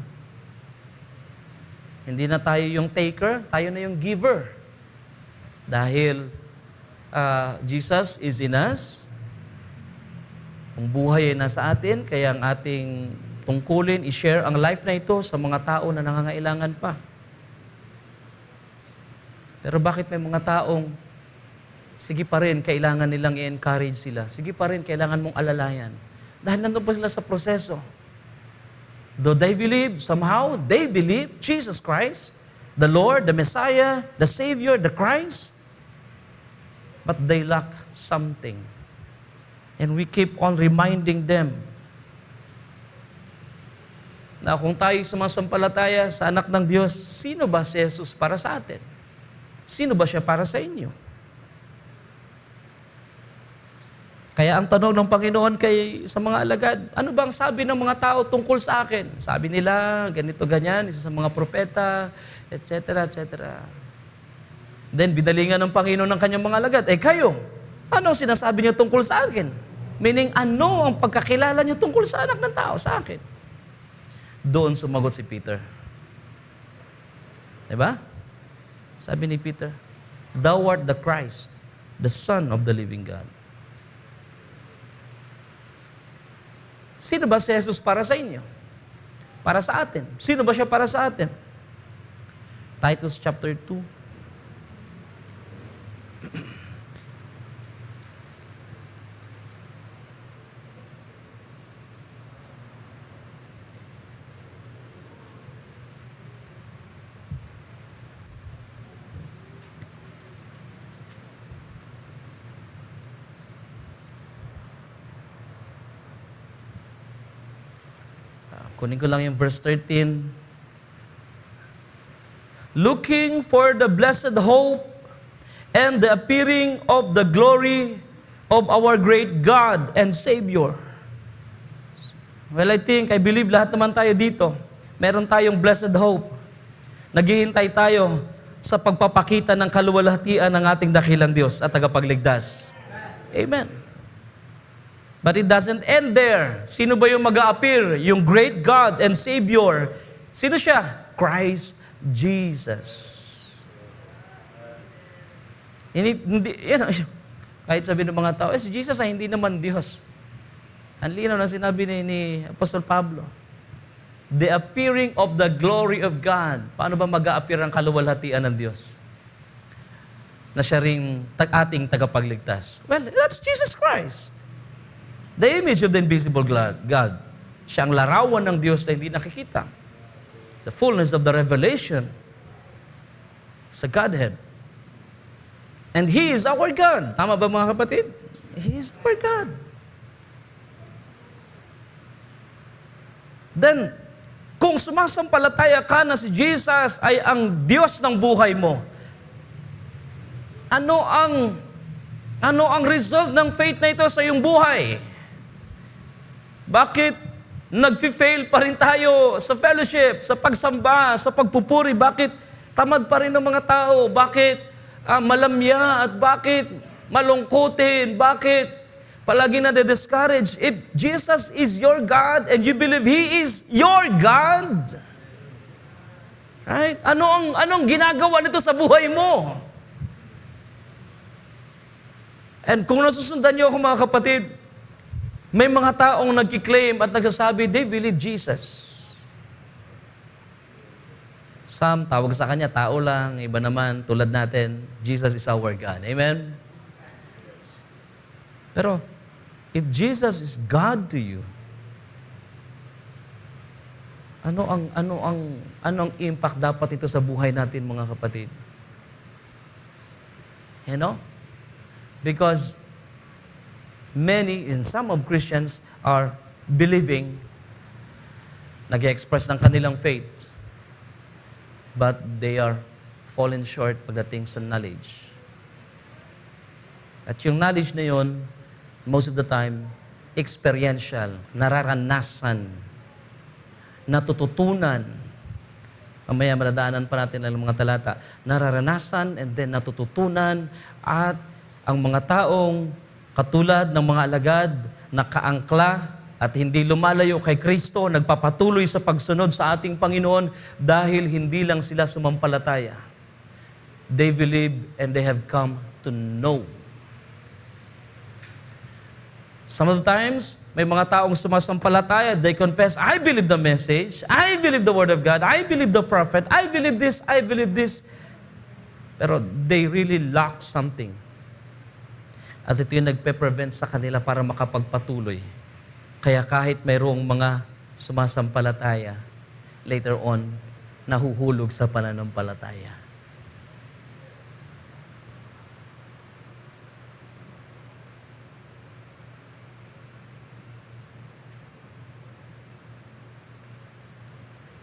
Speaker 2: Hindi na tayo yung taker, tayo na yung giver. Dahil Jesus is in us. Ang buhay ay nasa atin, kaya ang ating tungkulin, i-share ang life na ito sa mga tao na nangangailangan pa. Pero bakit may mga taong sige pa rin, kailangan nilang i-encourage sila. Sige pa rin, kailangan mong alalayan. Dahil nandun pa sila sa proseso. Though they believe, somehow, they believe Jesus Christ, the Lord, the Messiah, the Savior, the Christ, but they lack something. And we keep on reminding them na kung tayo sumasampalataya sa anak ng Diyos, sino ba si Jesus para sa atin? Sino ba siya para sa inyo? Kaya ang tanong ng Panginoon sa mga alagad, ano bang sabi ng mga tao tungkol sa akin? Sabi nila, ganito, ganyan, isa sa mga propeta, etc., etc. Then, bidalingan ng Panginoon ng kanyang mga alagad, kayo, ano sinasabi niyo tungkol sa akin? Meaning, ano ang pagkakilala niyo tungkol sa anak ng tao, sa akin? Doon sumagot si Peter. Diba? Sabi ni Peter, Thou art the Christ, the Son of the living God. Sino ba si Jesus para sa inyo? Para sa atin. Sino ba siya para sa atin? Titus chapter 2. Kunin ko lang yung verse 13. Looking for the blessed hope and the appearing of the glory of our great God and Savior. Well, I believe lahat naman tayo dito, meron tayong blessed hope. Naghihintay tayo sa pagpapakita ng kaluwalhatian ng ating dakilang Diyos at tagapagligtas. Amen. But it doesn't end there. Sino ba yung mag-a-appear? Yung great God and Savior. Sino siya? Christ Jesus. Kahit sabi ng mga tao, si Jesus ay hindi naman Diyos. Ang linaw na sinabi ni Apostol Pablo. The appearing of the glory of God. Paano ba mag-a-appear ang kaluwalhatian ng Diyos? Na siya ring ating tagapagligtas. Well, that's Jesus Christ. The image of the invisible God. Siya ang larawan ng Diyos na hindi nakikita. The fullness of the revelation sa Godhead. And He is our God. Tama ba mga kapatid? He is our God. Then, kung sumasampalataya ka na si Jesus ay ang Diyos ng buhay mo, ano ang result ng faith na ito sa iyong buhay? Bakit nag-fail pa rin tayo sa fellowship, sa pagsamba, sa pagpupuri? Bakit tamad pa rin ng mga tao? Bakit malamya at bakit malungkutin? Bakit palagi na-discourage? If Jesus is your God and you believe He is your God, right? Anong ginagawa nito sa buhay mo? And kung nasusundan niyo ako mga kapatid, may mga taong nagkiklaim at nagsasabi, they believe Jesus. Some, tawag sa kanya, tao lang. Iba naman, tulad natin, Jesus is our God. Amen? Pero, if Jesus is God to you, anong impact dapat ito sa buhay natin, mga kapatid? You know? Because many, and some of Christians are believing nag-express ng kanilang faith, but they are fallen short pagdating sa knowledge. At yung knowledge na yun, most of the time, experiential, nararanasan, natututunan. Mamaya madadaanan pa natin ang mga talata. Nararanasan and then natututunan, at ang mga taong katulad ng mga alagad na kaangkla at hindi lumalayo kay Kristo, nagpapatuloy sa pagsunod sa ating Panginoon dahil hindi lang sila sumampalataya. They believe and they have come to know. Some of the times, may mga taong sumasampalataya, they confess, I believe the message, I believe the Word of God, I believe the prophet, I believe this, I believe this. Pero they really lack something. At ito yung nagpe-prevent sa kanila para makapagpatuloy. Kaya kahit mayroong mga sumasampalataya, later on, nahuhulog sa pananampalataya.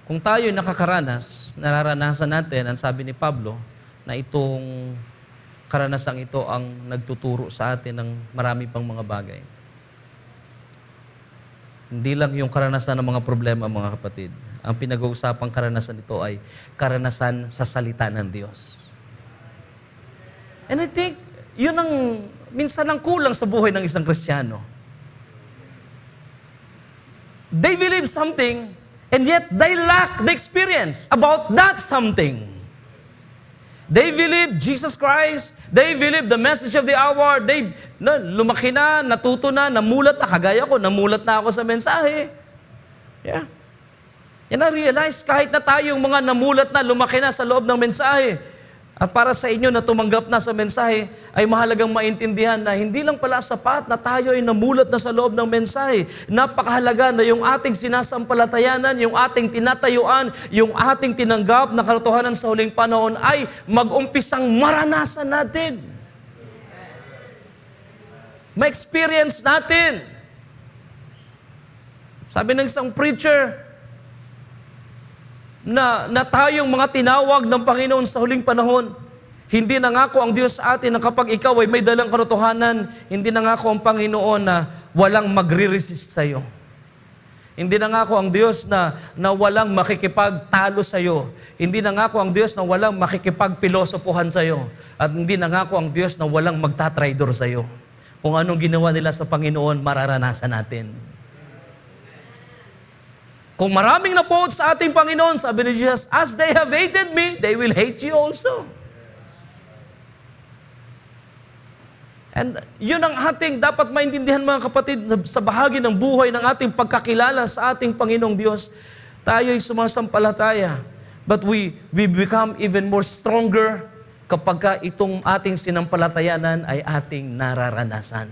Speaker 2: Kung tayo nakakaranas, nararanasan natin, ang sabi ni Pablo, na itong karanasang ito ang nagtuturo sa atin ng marami pang mga bagay. Hindi lang yung karanasan ng mga problema, mga kapatid. Ang pinag-uusapang karanasan ito ay karanasan sa salita ng Diyos. And I think, yun ang minsan ang kulang sa buhay ng isang Kristiyano. They believe something, and yet they lack the experience about that something. They believe Jesus Christ. They believe the message of the hour. Lumaki na, natuto na, namulat na. Kagaya ko, namulat na ako sa mensahe. Yeah. Yan na-realize, kahit na tayong mga namulat na, lumaki na sa loob ng mensahe. At para sa inyo na tumanggap na sa mensahe, ay mahalagang maintindihan na hindi lang pala sapat na tayo ay namulat na sa loob ng mensahe. Napakahalaga na yung ating sinasampalatayanan, yung ating tinatayuan, yung ating tinanggap na katotohanan sa huling panahon ay mag-umpisang maranasan natin. Ma-experience natin. Sabi ng isang preacher, na tayong mga tinawag ng Panginoon sa huling panahon. Hindi nangako ang Diyos sa atin na kapag ikaw ay may dalang katotohanan, hindi nangako ang Panginoon na walang magre-resist sa iyo. Hindi nangako ang Diyos na walang makikipagtalo sa iyo. Hindi nangako ang Diyos na walang makikipagpilosopohan sa iyo. At hindi nangako ang Diyos na walang magtatraidor sa iyo. Kung anong ginawa nila sa Panginoon, mararanasan natin. Kung maraming napood sa ating Panginoon, sabi ni Jesus, as they have hated me, they will hate you also. And yun ang ating dapat maintindihan, mga kapatid, sa bahagi ng buhay ng ating pagkakilala sa ating Panginoong Diyos. Tayo'y sumasampalataya. But we become even more stronger kapag itong ating sinampalatayanan ay ating nararanasan.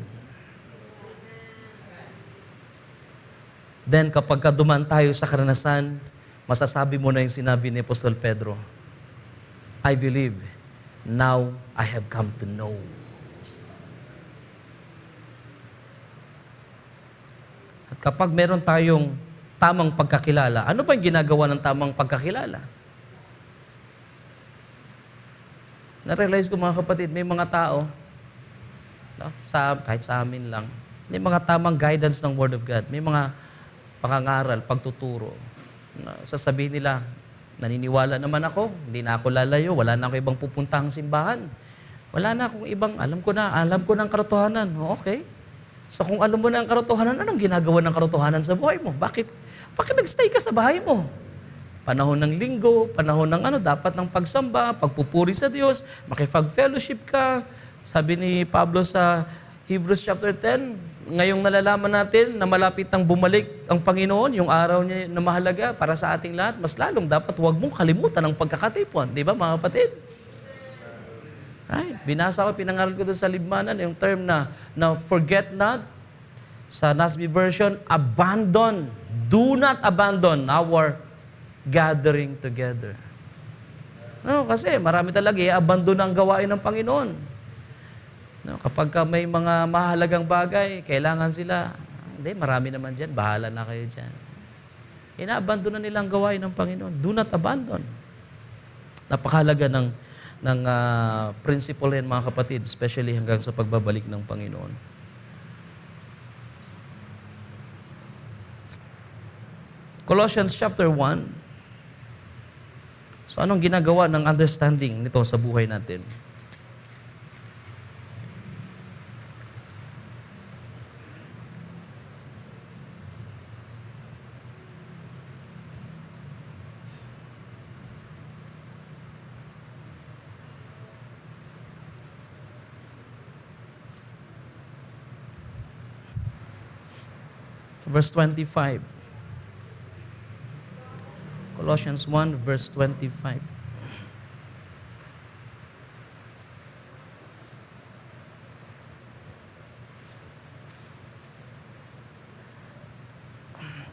Speaker 2: Then kapag dumaan tayo sa karanasan, masasabi mo na yung sinabi ni Apostol Pedro, I believe, now I have come to know. At kapag meron tayong tamang pagkakilala, ano ba yung ginagawa ng tamang pagkakilala? Na-realize ko, mga kapatid, may mga tao, no, kahit sa amin lang, may mga tamang guidance ng Word of God. May mga pangangaral, pagtuturo. Sasabihin nila, naniniwala naman ako, hindi na ako lalayo, wala na ako ibang pupuntahang simbahan. Wala na akong ibang, alam ko na ang katotohanan. Okay. So kung alam mo na ang katotohanan, anong ginagawa ng katotohanan sa buhay mo? Bakit nagstay ka sa bahay mo? Panahon ng linggo, panahon ng dapat ng pagsamba, pagpupuri sa Diyos, makipag-fellowship ka. Sabi ni Pablo sa Hebrews chapter 10, ngayong nalalaman natin na malapit nang bumalik ang Panginoon, yung araw niya na mahalaga para sa ating lahat, mas lalong dapat huwag mong kalimutan ang pagkakatipon. Di ba, mga kapatid? Ay, binasa ko, pinangaral ko doon sa libmanan, yung term na forget not. Sa NASB version, abandon. Do not abandon our gathering together. No, kasi marami talaga abandon ang gawain ng Panginoon. No, kapag may mga mahalagang bagay, kailangan sila, hindi, marami naman dyan, bahala na kayo dyan. Inaabandon na nilang gawain ng Panginoon. Do not abandon. Napakahalaga ng principle yan, mga kapatid, especially hanggang sa pagbabalik ng Panginoon. Colossians chapter 1. So anong ginagawa ng understanding nito sa buhay natin? Verse 25. Colossians 1, verse 25.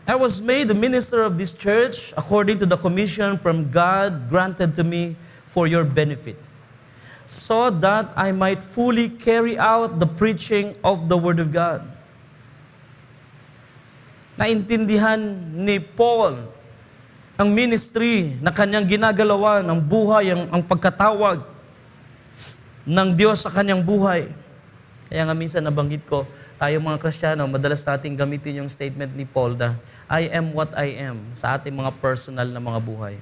Speaker 2: I was made the minister of this church according to the commission from God granted to me for your benefit, so that I might fully carry out the preaching of the Word of God. Naintindihan ni Paul ang ministry na kanyang ginagalawan, ang buhay, ang pagkatawag ng Diyos sa kanyang buhay. Kaya nga minsan nabanggit ko, tayo mga Kristiyano, madalas nating gamitin yung statement ni Paul na, I am what I am, sa ating mga personal na mga buhay.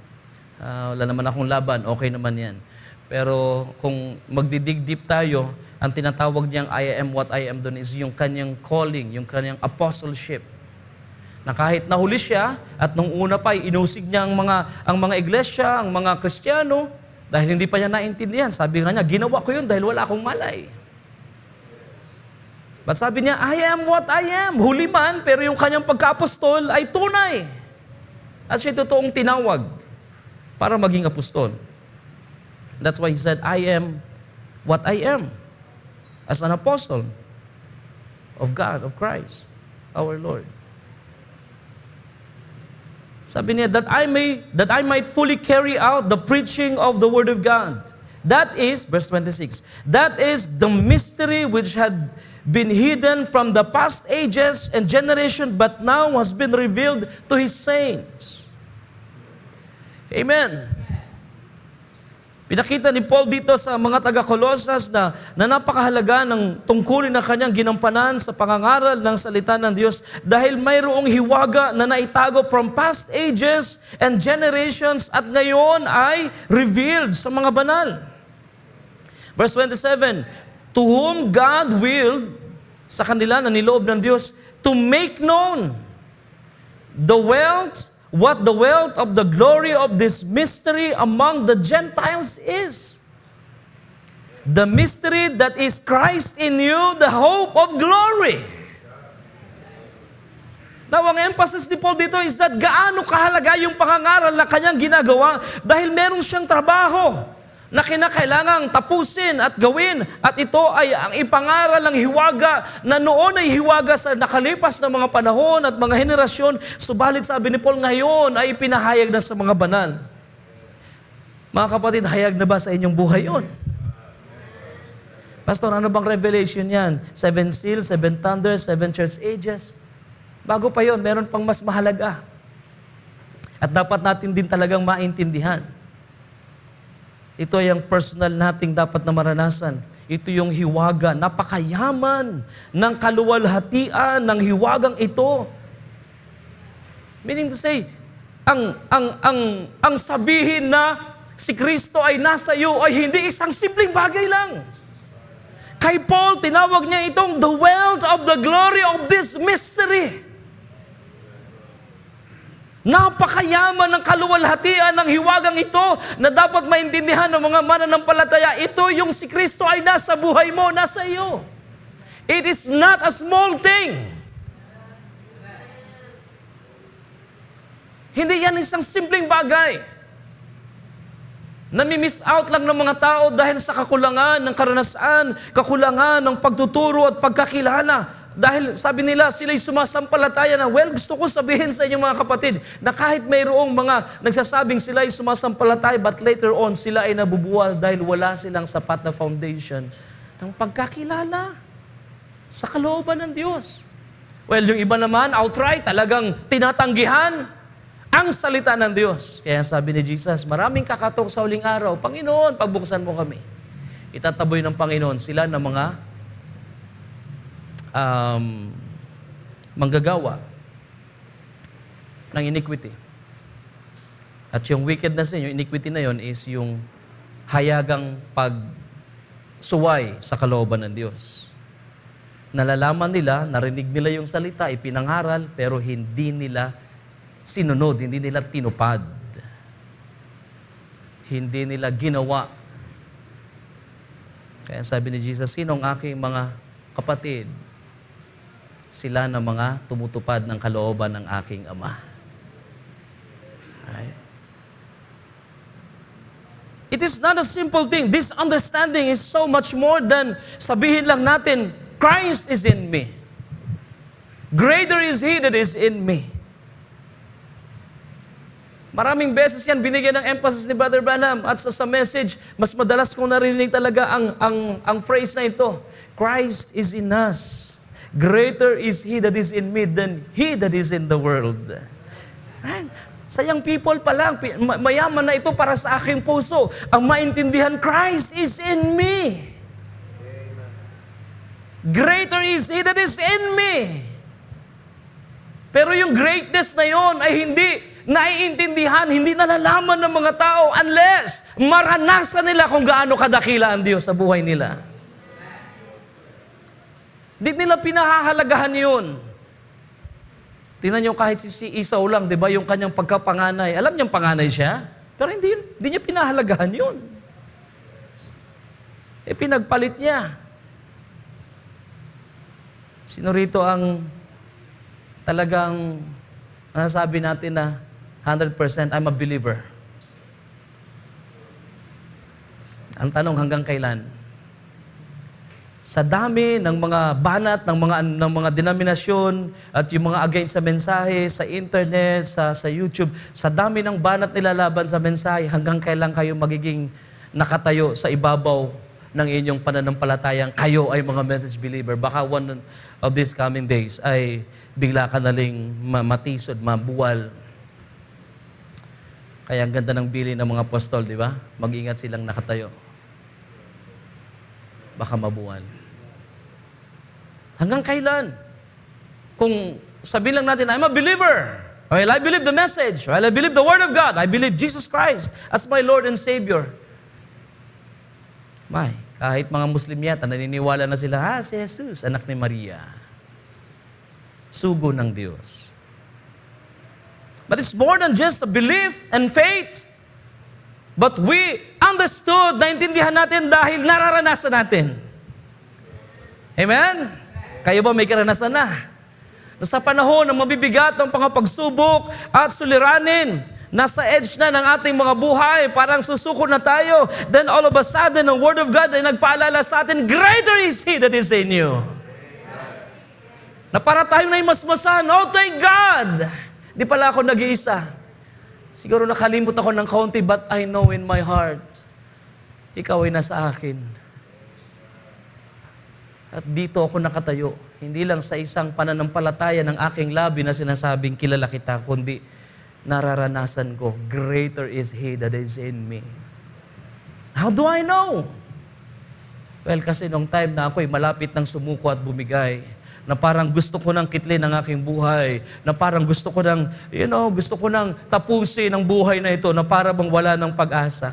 Speaker 2: Wala naman akong laban, okay naman yan. Pero kung magdidig deep tayo, ang tinatawag niyang I am what I am doon is yung kanyang calling, yung kanyang apostleship. Na kahit nahuli siya, at nung una pa, inusig niya ang mga iglesia, ang mga Kristiyano, dahil hindi pa niya naintindihan. Sabi nga niya, ginawa ko yun dahil wala akong malay. But sabi niya, I am what I am. Huli man, pero yung kanyang pagka-apostol ay tunay. At siya totoong tinawag para maging apostol. That's why he said, I am what I am. As an apostle of God, of Christ, our Lord. Sabi niya, that I might fully carry out the preaching of the Word of God. That is, verse 26, that is the mystery which had been hidden from the past ages and generation, but now has been revealed to His saints. Amen. Pinakita ni Paul dito sa mga taga-Colosas na napakahalaga ng tungkulin na kanyang ginampanan sa pangangaral ng salita ng Diyos dahil mayroong hiwaga na naitago from past ages and generations at ngayon ay revealed sa mga banal. Verse 27, to whom God willed, sa kanila na niloob ng Diyos, to make known what the wealth of the glory of this mystery among the Gentiles is. The mystery that is Christ in you, the hope of glory. Now, ang emphasis ni Paul dito is that gaano kahalaga yung pangangaral na kanyang ginagawa dahil meron siyang trabaho na kinakailangang tapusin at gawin. At ito ay ang ipangaral ng hiwaga na noon ay hiwaga sa nakalipas na mga panahon at mga henerasyon. Subalit sabi ni Paul ngayon ay ipinahayag na sa mga banal. Mga kapatid, hayag na ba sa inyong buhay yun? Pastor, ano bang revelation yan? 7 seals, 7 thunders, 7 church ages. Bago pa yon, meron pang mas mahalaga. At dapat natin din talagang maintindihan. Ito ay ang personal nating dapat na maranasan. Ito yung hiwaga, napakayaman ng kaluwalhatian ng hiwagang ito. Meaning to say, ang sabihin na si Kristo ay nasa iyo ay hindi isang simpleng bagay lang. Kay Paul, tinawag niya itong the wealth of the glory of this mystery. Napakayaman ng kaluwalhatian ng hiwagang ito na dapat maintindihan ng mga mananampalataya. Ito yung si Kristo ay nasa buhay mo, nasa iyo. It is not a small thing. Hindi yan isang simpleng bagay. Nami-miss out lang ng mga tao dahil sa kakulangan ng karanasan, kakulangan ng pagtuturo at pagkakilala. Dahil sabi nila, sila'y sumasampalataya na, well, gusto ko sabihin sa inyong mga kapatid, na kahit mayroong mga nagsasabing sila'y sumasampalataya, but later on, sila ay nabubuwal dahil wala silang sapat na foundation ng pagkakilala sa kalooban ng Diyos. Well, yung iba naman, outright, talagang tinatanggihan ang salita ng Diyos. Kaya sabi ni Jesus, maraming kakatok sa huling araw, Panginoon, pagbuksan mo kami. Itataboy ng Panginoon sila ng mga manggagawa ng iniquity. At yung wickedness na yung iniquity na yun is yung hayagang pagsuway sa kalooban ng Diyos. Nalalaman nila, narinig nila yung salita, ipinangaral, pero hindi nila sinunod, hindi nila tinupad. Hindi nila ginawa. Kaya sabi ni Jesus, sino ang aking mga kapatid? Sila na mga tumutupad ng kalooban ng aking Ama. Right? It is not a simple thing. This understanding is so much more than sabihin lang natin, Christ is in me. Greater is He that is in me. Maraming beses yan binigyan ng emphasis ni Brother Branham at sa message, mas madalas kong narinig talaga ang phrase na ito. Christ is in us. Greater is He that is in me than he that is in the world. Right? Sa young people pa lang, mayaman na ito para sa aking puso. Ang maintindihan, Christ is in me. Greater is He that is in me. Pero yung greatness na yon ay hindi naiintindihan, hindi nalalaman ng mga tao unless maranasan nila kung gaano kadakila ang Diyos sa buhay nila. Hindi nila pinahahalagahan yun. Tingnan nyo kahit si Esau lang, di ba, yung kanyang pagkapanganay. Alam niyang panganay siya, pero hindi niya pinahalagahan yun. Pinagpalit niya. Sino rito ang talagang nasasabi natin na 100% I'm a believer? Ang tanong, hanggang kailan? Sa dami ng mga banat ng mga denominasyon at yung mga against sa mensahe sa internet, sa YouTube, sa dami ng banat nilalaban sa mensahe, hanggang kailan kayo magiging nakatayo sa ibabaw ng inyong pananampalatayang kayo ay mga message believer? Baka one of these coming days ay bigla ka naling matisod, mabuwal. Kaya ang ganda ng bilin ng mga apostol, di ba? Mag-ingat silang nakatayo. Baka mabuwal. Hanggang kailan? Kung sabihin lang natin, I'm a believer. Well, I believe the message. Well, I believe the Word of God. I believe Jesus Christ as my Lord and Savior. Kahit mga Muslim yata, naniniwala na sila, si Jesus, anak ni Maria. Sugo ng Diyos. But it's more than just a belief and faith. But we understood, naintindihan natin dahil nararanasan natin. Amen? Kayo ba may karanasan na? Sa panahon ng mabibigat ng pangapagsubok at suliranin, nasa edge na ng ating mga buhay, parang susuko na tayo. Then all of a sudden, ang Word of God ay nagpaalala sa atin, greater is He that is in you. Na para tayo na imasmasan, oh thank God! Di pala ako nag-iisa. Siguro nakalimot ako ng kaunti, but I know in my heart, ikaw ay nasa akin. At dito ako nakatayo, hindi lang sa isang pananampalataya ng aking labi na sinasabing kilala kita, kundi nararanasan ko, greater is He that is in me. How do I know? Well, kasi nung time na ako'y malapit ng sumuko at bumigay, na parang gusto ko nang kitlin ang aking buhay, na parang gusto ko nang, gusto ko nang tapusin ang buhay na ito, na para bang wala ng pag-asa.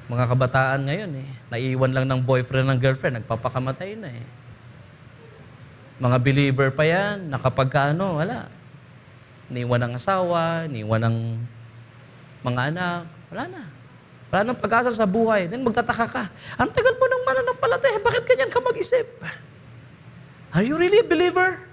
Speaker 2: Mga kabataan ngayon, naiiwan lang ng boyfriend ng girlfriend, nagpapakamatay na . Mga believer pa yan, wala. Niiwan ng asawa, niiwan ng mga anak, wala na. Wala nang pag-asa sa buhay. Then magtataka ka, ang tagal mo ng mananampalataya, bakit ganyan ka mag-isip? Are you really a believer?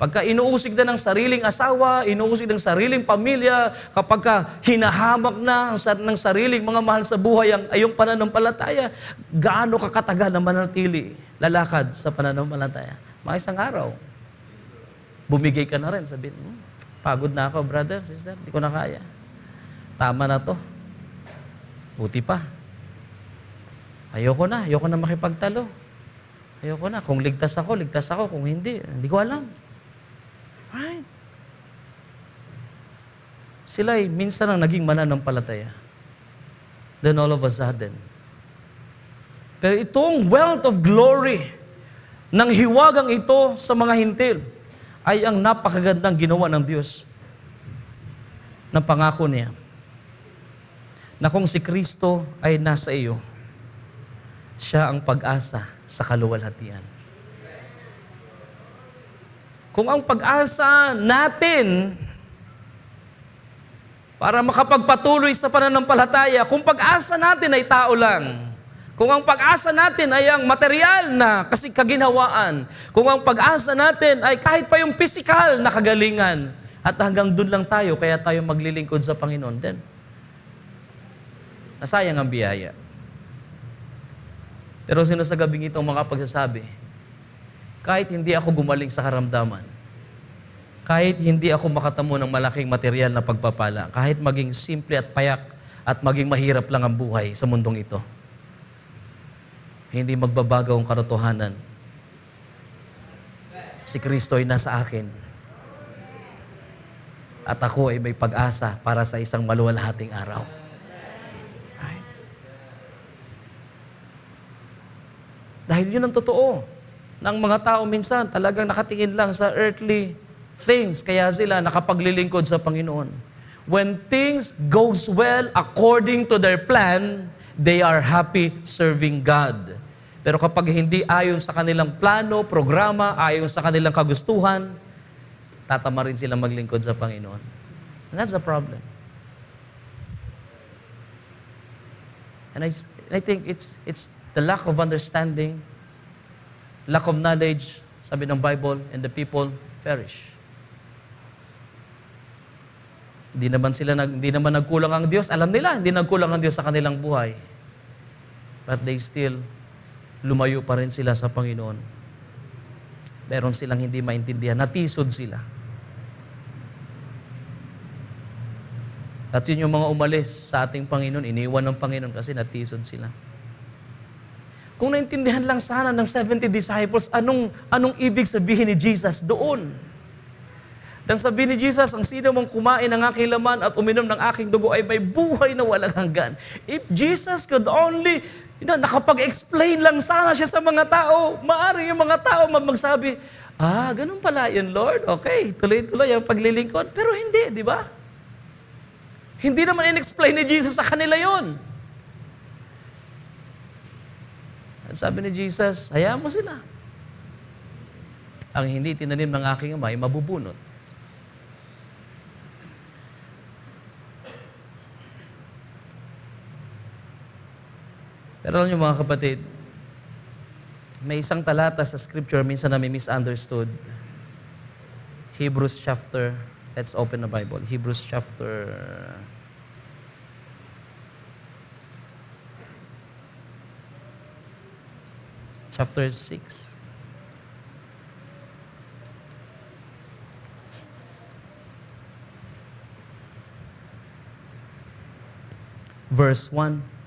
Speaker 2: Pagka inuusig na ng sariling asawa, inuusig ng sariling pamilya, kapag ka hinahamak na ng sariling mga mahal sa buhay ang ayong pananampalataya, gaano ka katagal na manatili, lalakad sa pananampalataya? Mga isang araw, bumigay ka na rin, sabihin, pagod na ako, brother, sister, hindi ko na kaya. Tama na to. Buti pa. Ayoko na makipagtalo. Ayoko na. Kung ligtas ako, ligtas ako. Kung hindi ko alam. Right? Sila minsan ang naging mananampalataya. Then all of a sudden. Pero itong wealth of glory ng hiwagang ito sa mga hintil ay ang napakagandang ginawa ng Diyos na pangako niya na kung si Kristo ay nasa iyo, siya ang pag-asa sa kaluwalhatian. Kung ang pag-asa natin para makapagpatuloy sa pananampalataya, kung pag-asa natin ay tao lang, kung ang pag-asa natin ay ang material na kasi kaginhawaan, kung ang pag-asa natin ay kahit pa yung physical na kagalingan, at hanggang dun lang tayo, kaya tayo maglilingkod sa Panginoon, then, nasayang ang biyaya. Pero sino sa gabing ito mga pagsasabi, kahit hindi ako gumaling sa karamdaman, kahit hindi ako makatamo ng malaking material na pagpapala, kahit maging simple at payak at maging mahirap lang ang buhay sa mundong ito, hindi magbabago ang katotohanan. Si Kristo ay nasa akin. At ako ay may pag-asa para sa isang maluwalhating araw. Right? Dahil yun ang totoo. Ng mga tao minsan talagang nakatingin lang sa earthly things, kaya sila nakapaglilingkod sa Panginoon. When things goes well according to their plan, they are happy serving God. Pero kapag hindi ayon sa kanilang plano, programa, ayon sa kanilang kagustuhan, tatama rin silang maglingkod sa Panginoon. And that's the problem. And I think it's the lack of understanding, lack of knowledge, sabi ng Bible, and the people perish. Hindi naman nagkulang ang Diyos. Alam nila, hindi nagkulang ang Diyos sa kanilang buhay. But they still lumayo pa rin sila sa Panginoon. Meron silang hindi maintindihan. Natisod sila. At yun yung mga umalis sa ating Panginoon, iniwan ng Panginoon kasi natisod sila. Kung naintindihan lang sana ng 70 disciples, anong ibig sabihin ni Jesus doon? Nang sabihin ni Jesus, ang sino mong kumain ng aking laman at uminom ng aking dugo ay may buhay na walang hanggan. If Jesus could only nakapag-explain lang sana siya sa mga tao, maaari yung mga tao magsabi, ganun pala yun, Lord. Okay, tuloy-tuloy ang paglilingkod. Pero hindi, di ba? Hindi naman in-explain ni Jesus sa kanila yun. At sabi ni Jesus, hayaan mo sila. Ang hindi tinanim ng aking Ama ay mabubunot. Pero alam niyo mga kapatid, may isang talata sa scripture minsan na may misunderstood. Hebrews chapter, let's open the Bible. Hebrews chapter 6. Verse 1.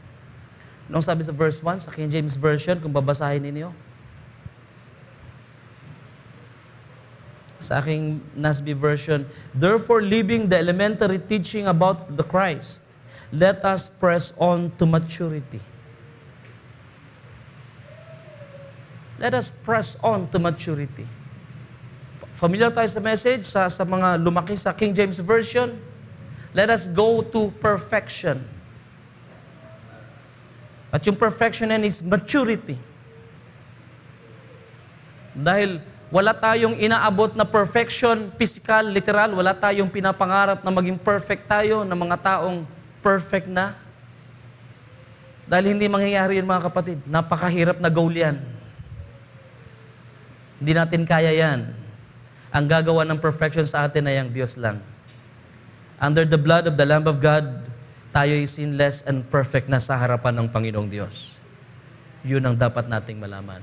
Speaker 2: Anong sabi sa verse 1 sa King James Version kung babasahin ninyo? Sa aking NASB version, therefore leaving the elementary teaching about the Christ, let us press on to maturity. Let us press on to maturity. Familiar tayo sa message sa mga lumaki sa King James Version? Let us go to perfection. At yung perfection yan is maturity. Dahil wala tayong inaabot na perfection, physical, literal, wala tayong pinapangarap na maging perfect tayo, na mga taong perfect na. Dahil hindi mangyayari yun mga kapatid. Napakahirap na goal yan. Hindi natin kaya yan. Ang gagawa ng perfection sa atin ay ang Diyos lang. Under the blood of the Lamb of God, tayo ay sinless and perfect na sa harapan ng Panginoong Diyos. Yun ang dapat nating malaman.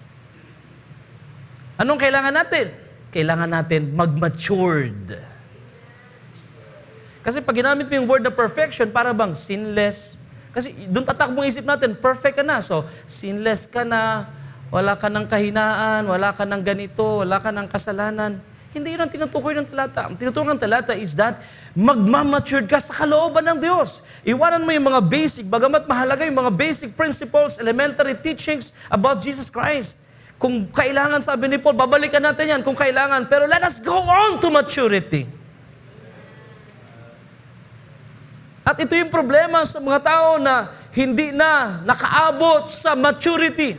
Speaker 2: Anong kailangan natin? Kailangan natin mag-matured. Kasi pag ginamit mo yung word na perfection, para bang sinless? Kasi doon tatakbong isip natin, perfect ka na. So, sinless ka na, wala ka ng kahinaan, wala ka ng ganito, wala ka ng kasalanan. Hindi yun ang tinutukoy ng talata. Ang tinutukoy ng talata is that magmamatured ka sa kalooban ng Diyos. Iwanan mo yung mga basic, bagamat mahalaga yung mga basic principles, elementary teachings about Jesus Christ. Kung kailangan, sabi ni Paul, babalikan natin yan kung kailangan. Pero let us go on to maturity. At ito yung problema sa mga tao na hindi na nakaabot sa maturity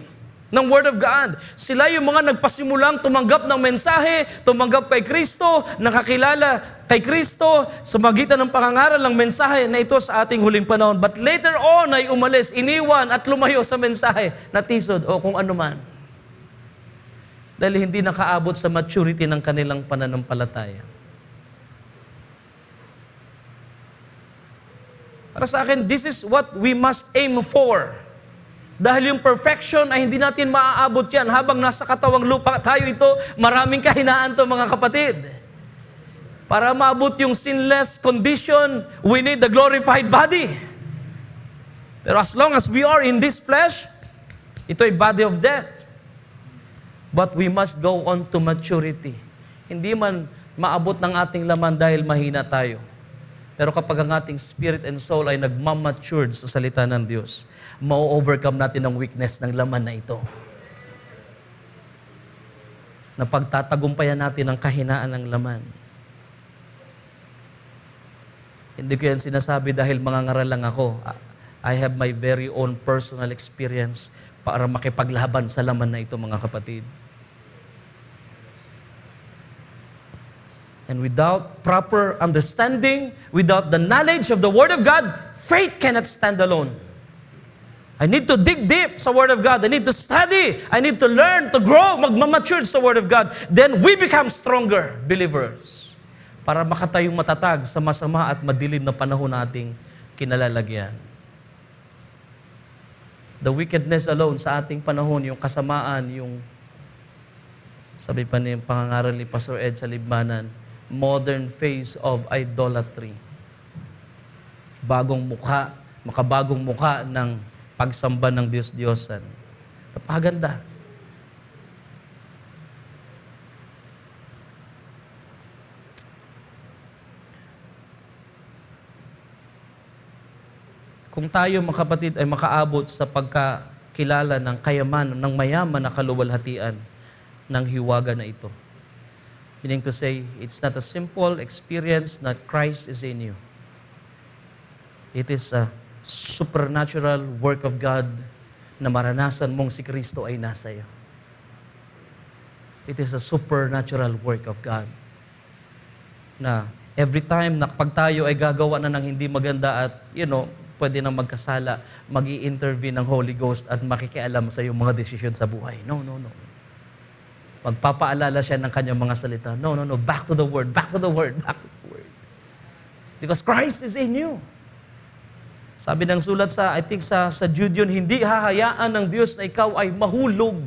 Speaker 2: ng Word of God. Sila yung mga nagpasimulang tumanggap ng mensahe, tumanggap kay Kristo, nakakilala kay Kristo sa magitan ng pangangaral ng mensahe na ito sa ating huling panahon. But later on ay umalis, iniwan at lumayo sa mensahe, natisod o kung ano man. Dahil hindi nakaabot sa maturity ng kanilang pananampalataya. Para sa akin, this is what we must aim for. Dahil yung perfection ay hindi natin maaabot yan. Habang nasa katawang lupa tayo ito, maraming kahinaan to mga kapatid. Para maabot yung sinless condition, we need the glorified body. Pero as long as we are in this flesh, ito ay body of death. But we must go on to maturity. Hindi man maabot ng ating laman dahil mahina tayo. Pero kapag ang ating spirit and soul ay nagmamatured sa salita ng Diyos, ma-overcome natin ang weakness ng laman na ito. Na pagtatagumpayan natin ang kahinaan ng laman. Hindi ko yan sinasabi dahil mangangaral lang ako. I have my very own personal experience para makipaglaban sa laman na ito, mga kapatid. And without proper understanding, without the knowledge of the Word of God, faith cannot stand alone. I need to dig deep sa Word of God. I need to study. I need to learn, to grow, magmamature sa Word of God. Then we become stronger believers para makatayong matatag sa masama at madilim na panahon nating kinalalagyan. The wickedness alone sa ating panahon, yung kasamaan, yung sabi pa niya, pangangaral ni Pastor Ed sa Libmanan, modern phase of idolatry. Bagong mukha, makabagong mukha ng pagsamba ng Diyos-Diyosan. Napakaganda. Kung tayo, mga kapatid, ay makaabot sa pagkakilala ng kayaman, ng mayaman na kaluwalhatian ng hiwaga na ito. Meaning to say, it's not a simple experience that Christ is in you. It is a supernatural work of God na maranasan mong si Kristo ay nasa iyo. It is a supernatural work of God na every time na pag tayo ay gagawa na ng hindi maganda at, pwede nang magkasala, mag-i-intervene ng Holy Ghost at makikialam sa iyong mga desisyon sa buhay. No. Magpapaalala siya ng kanyang mga salita. No. Back to the Word. Back to the Word. Back to the Word. Because Christ is in you. Sabi ng sulat sa Jude yun, hindi hahayaan ng Diyos na ikaw ay mahulog.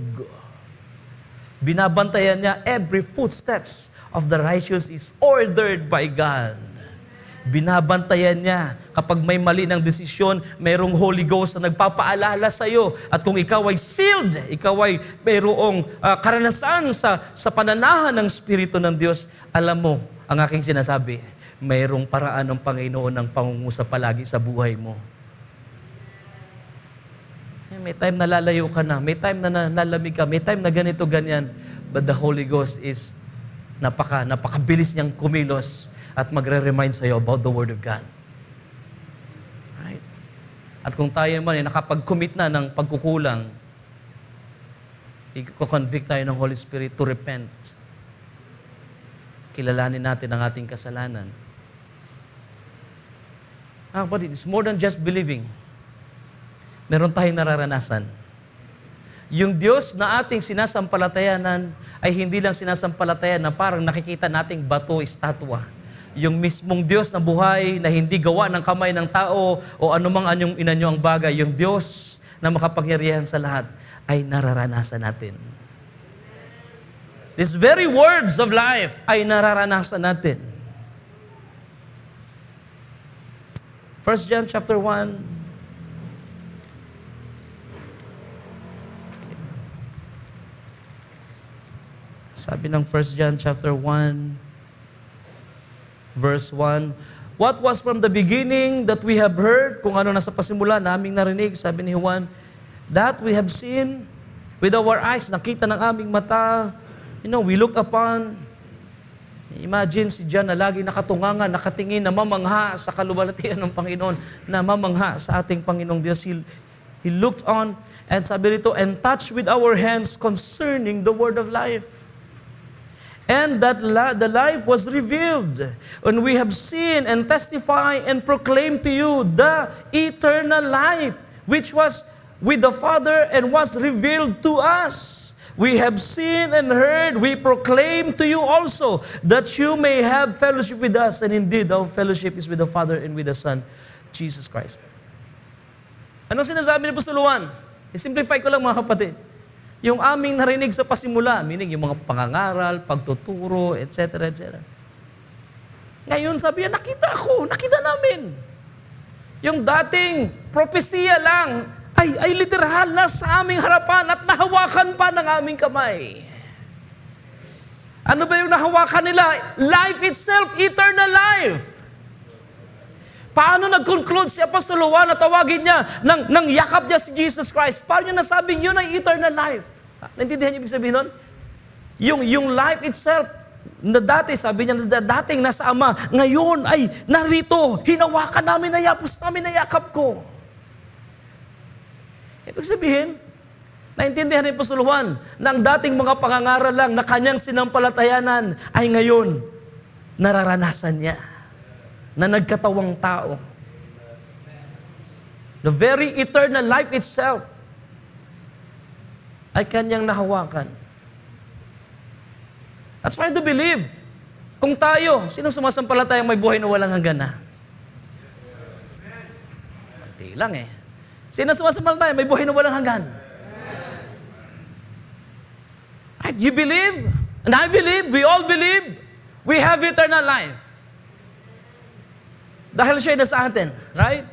Speaker 2: Binabantayan niya every footsteps of the righteous is ordered by God. Binabantayan niya. Kapag may mali ng desisyon, mayroong Holy Ghost na nagpapaalala sa iyo. At kung ikaw ay sealed, ikaw ay mayroong karanasan sa pananahan ng Espiritu ng Diyos, alam mo, ang aking sinasabi, mayroong paraan ng Panginoon ng pangungusap palagi sa buhay mo. May time na lalayo ka na, may time na nalamig ka, may time na ganito, ganyan. But the Holy Ghost is napakabilis niyang kumilos at magre-remind sa iyo about the Word of God. Right? At kung tayo man ay nakapag-commit na ng pagkukulang, i-convict tayo ng Holy Spirit to repent. Kilalanin natin ang ating kasalanan. But it's more than just believing. Meron tayong nararanasan. Yung Diyos na ating sinasampalatayanan ay hindi lang sinasampalatayan na parang nakikita nating bato, estatwa. Yung mismong Diyos na buhay na hindi gawa ng kamay ng tao o anumang anyong inanyo ang bagay, yung Diyos na makapangyarihan sa lahat ay nararanasan natin. These very words of life ay nararanasan natin. 1 John chapter 1. Sabi ng 1 John chapter 1, verse 1, what was from the beginning that we have heard, kung ano nasa pasimula naming narinig, sabi ni Juan, that we have seen with our eyes, nakita ng aming mata, we look upon. Imagine si John na lagi nakatungangan, nakatingin, namamangha sa kaluwalhatian ng Panginoon, namamangha sa ating Panginoong Diyos. He looked on, and sabi rito, and touched with our hands concerning the word of life. And that the life was revealed, and we have seen and testify and proclaim to you the eternal life, which was with the Father and was revealed to us. We have seen and heard, we proclaim to you also, that you may have fellowship with us, and indeed our fellowship is with the Father and with the Son, Jesus Christ. Ano sinasabi ni Apostol Juan? I-simplify ko lang mga kapatid. Yung aming narinig sa pasimula, meaning yung mga pangangaral, pagtuturo, etc., etc. Ngayon sabi niya, nakita namin. Yung dating propesiya lang, ay literal na sa aming harapan at nahawakan pa ng aming kamay. Ano ba yung nahawakan nila? Life itself, eternal life. Paano nag-conclude si Apostol Juan na tawagin niya ng yakap niya si Jesus Christ? Paano niya nasabing yun ay eternal life? Naintindihan niyo ibig sabihin nun? Yung life itself, na dati, sabi niya, na dating nasa Ama, ngayon ay narito, hinawakan namin, nayapos namin, nayakap ko. Ibig sabihin, naintindihan ni Apostol Juan na ang dating mga pangangaral lang na kanyang sinampalatayanan ay ngayon nararanasan niya na nagkatawang tao. The very eternal life itself ay kanyang nahawakan. That's why to believe. Kung tayo, sinong sumasampalatayang may buhay na walang hanggan na? Kunti lang eh. Sino sumasampalataya may buhay na walang hanggan? Right? You believe, and I believe, we all believe, we have eternal life. Dahil siya nasa atin, right?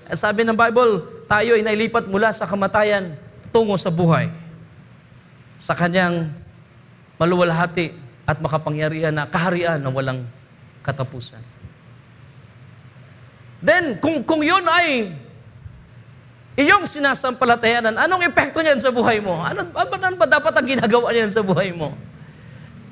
Speaker 2: At sabi ng Bible, tayo ay nailipat mula sa kamatayan tungo sa buhay. Sa kanyang maluwalhati at makapangyarihan na kaharian na walang katapusan. Then, kung yun ay iyong sinasampalatayanan, anong epekto niyan sa buhay mo? Ano ba dapat ang ginagawa niyan sa buhay mo?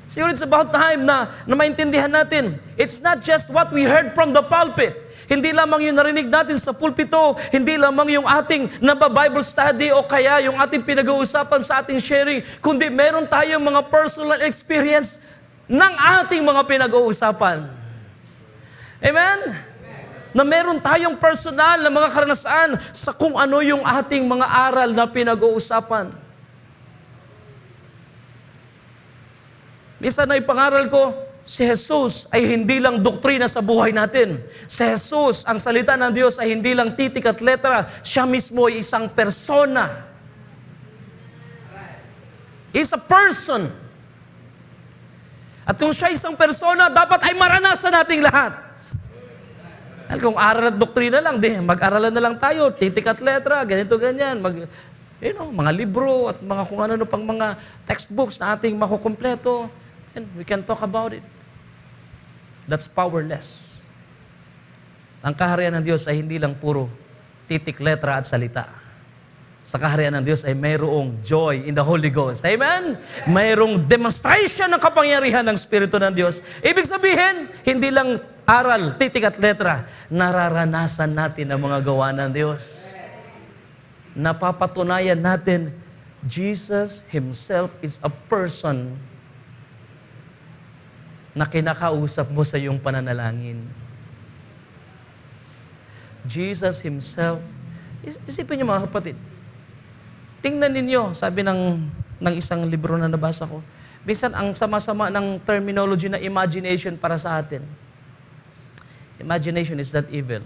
Speaker 2: Siguro it's about time na maintindihan natin, it's not just what we heard from the pulpit. Hindi lamang yung narinig natin sa pulpito, hindi lamang yung ating Bible study o kaya yung ating pinag-uusapan sa ating sharing, kundi meron tayong mga personal experience ng ating mga pinag-uusapan. Amen? Na meron tayong personal na mga karanasan sa kung ano yung ating mga aral na pinag-uusapan. Minsan na ipangaral ko, si Jesus ay hindi lang doktrina sa buhay natin. Si Jesus, ang salita ng Diyos ay hindi lang titik at letra. Siya mismo ay isang persona. He's a person. At kung siya isang persona, dapat ay maranasan nating lahat. At kung aral at doktrina lang, mag-aralan na lang tayo, titik at letra, ganito, ganyan. Mga libro at mga kung ano pang mga textbooks na ating makukumpleto. And we can talk about it. That's powerless. Ang kaharian ng Diyos ay hindi lang puro titik, letra at salita. Sa kaharian ng Diyos ay mayroong joy in the Holy Ghost. Amen? Mayroong demonstration ng kapangyarihan ng Espiritu ng Diyos. Ibig sabihin, hindi lang aral, titik at letra, nararanasan natin ang mga gawa ng Diyos. Napapatunayan natin, Jesus Himself is a person na kinakausap mo sa iyong pananalangin. Jesus Himself, isipin niyo mga kapatid, tingnan ninyo, sabi ng isang libro na nabasa ko, minsan ang sama-sama ng terminology na imagination para sa atin. Imagination is not evil.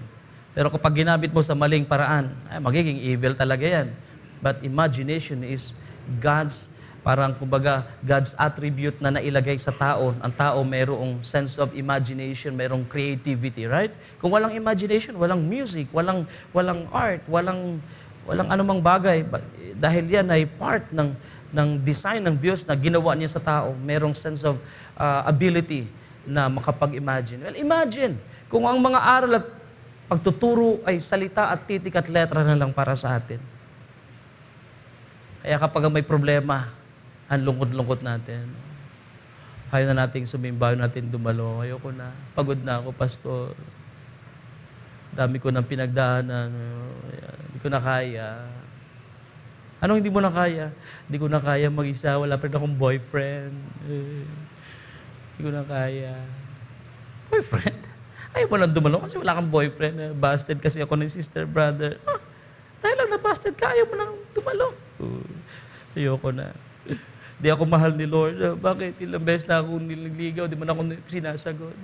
Speaker 2: Pero kapag ginamit mo sa maling paraan, magiging evil talaga yan. But imagination is God's attribute na nailagay sa tao. Ang tao mayroong sense of imagination, mayroong creativity, right? Kung walang imagination, walang music, walang art, walang anumang bagay. Dahil yan ay part ng ng design ng Diyos na ginawa niya sa tao. Merong sense of ability na makapag-imagine. Well, imagine kung ang mga aral at pagtuturo ay salita at titik at letra na lang para sa atin. Kaya kapag may problema, ang lungkot-lungkot natin. Ayaw na nating sumimba, ayaw natin dumalo. Ayoko na. Pagod na ako, pastor. Dami ko ng pinagdaanan. Hindi ko na kaya. Anong hindi mo na kaya? Hindi ko na kaya mag-isa. Wala pa rin akong boyfriend. Hindi ko na kaya. Boyfriend? Ayaw mo lang dumalo kasi wala kang boyfriend. Busted kasi ako ng sister, brother. Dahil lang na-busted ka, ayaw mo lang dumalo. Ayoko na. Di ako mahal ni Lord. Bakit? Ilang beses na ako nililigaw, di man ako sinasagot.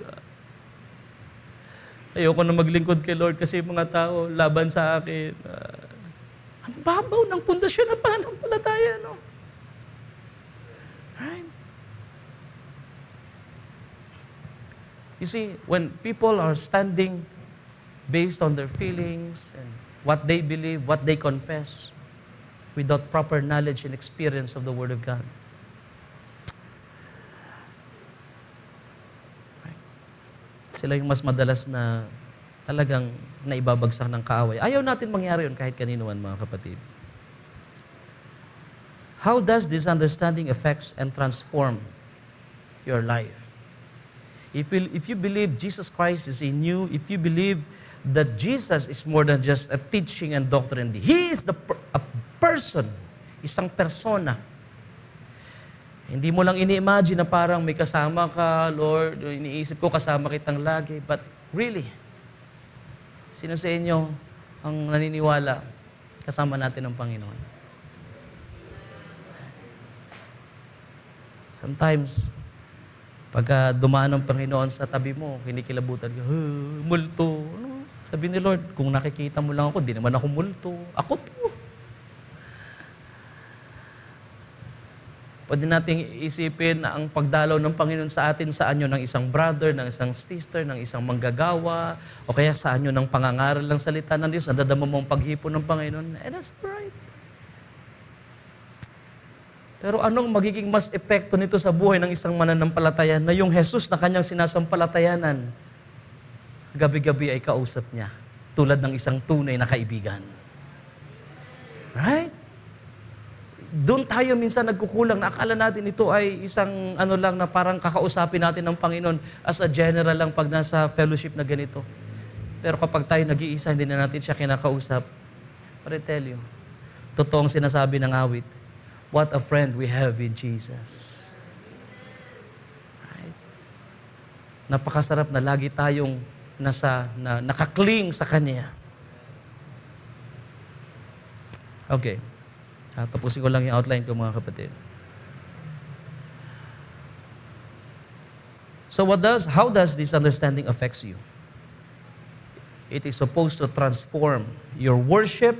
Speaker 2: Ayoko na maglingkod kay Lord kasi mga tao laban sa akin. Ang babaw ng pundasyon ng pananampalataya, no? Right? You see, when people are standing based on their feelings and what they believe, what they confess, without proper knowledge and experience of the Word of God, sila yung mas madalas na talagang naibabagsak ng kaaway. Ayaw natin mangyari yun kahit kanino man, mga kapatid. How does this understanding affects and transform your life? If you believe Jesus Christ is in you, if you believe that Jesus is more than just a teaching and doctrine, He is a person, isang persona. Hindi mo lang ini-imagine na parang may kasama ka, Lord, iniisip ko kasama kitang lagi. But really, sino sa inyo ang naniniwala kasama natin ng Panginoon? Sometimes, pagka dumaan ng Panginoon sa tabi mo, kinikilabutan ka, multo. Ano? Sabi ni Lord, kung nakikita mo lang ako, di naman ako multo. Ako to. Pwede nating isipin na ang pagdalaw ng Panginoon sa atin, saan yun ng isang brother, ng isang sister, ng isang manggagawa, o kaya saan yun ng pangangaral ng salita ng Diyos, nadadama mo ang paghipon ng Panginoon. And that's right. Pero anong magiging mas epekto nito sa buhay ng isang mananampalataya na yung Jesus na kanyang sinasampalatayanan, gabi-gabi ay kausap niya, tulad ng isang tunay na kaibigan. Right? Doon tayo minsan nagkukulang na akala natin ito ay isang lang na parang kakausapin natin ng Panginoon as a general lang pag nasa fellowship na ganito. Pero kapag tayo nag-iisa, hindi na natin siya kinakausap. But I tell you, totoong sinasabi ng awit, what a friend we have in Jesus. Right? Napakasarap na lagi tayong nakakling sa Kanya. Okay. Tapusin ko lang yung outline ko, mga kapatid. So how does this understanding affects you? It is supposed to transform your worship.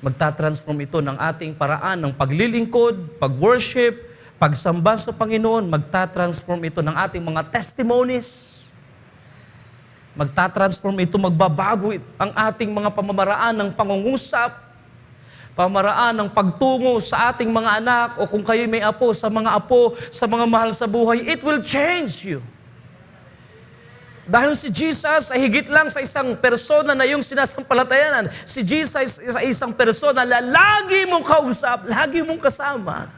Speaker 2: Magtatransform ito ng ating paraan ng paglilingkod, pag-worship, pagsamba sa Panginoon. Magtatransform ito ng ating mga testimonies. Magtatransform ito, magbabago ang ating mga pamamaraan ng pangungusap, pamaraan ng pagtungo sa ating mga anak o kung kayo may apo, sa mga mahal sa buhay, it will change you. Dahil si Jesus ay higit lang sa isang persona na yung sinasampalatayanan. Si Jesus ay isang persona na lagi mong kausap, lagi mong kasama.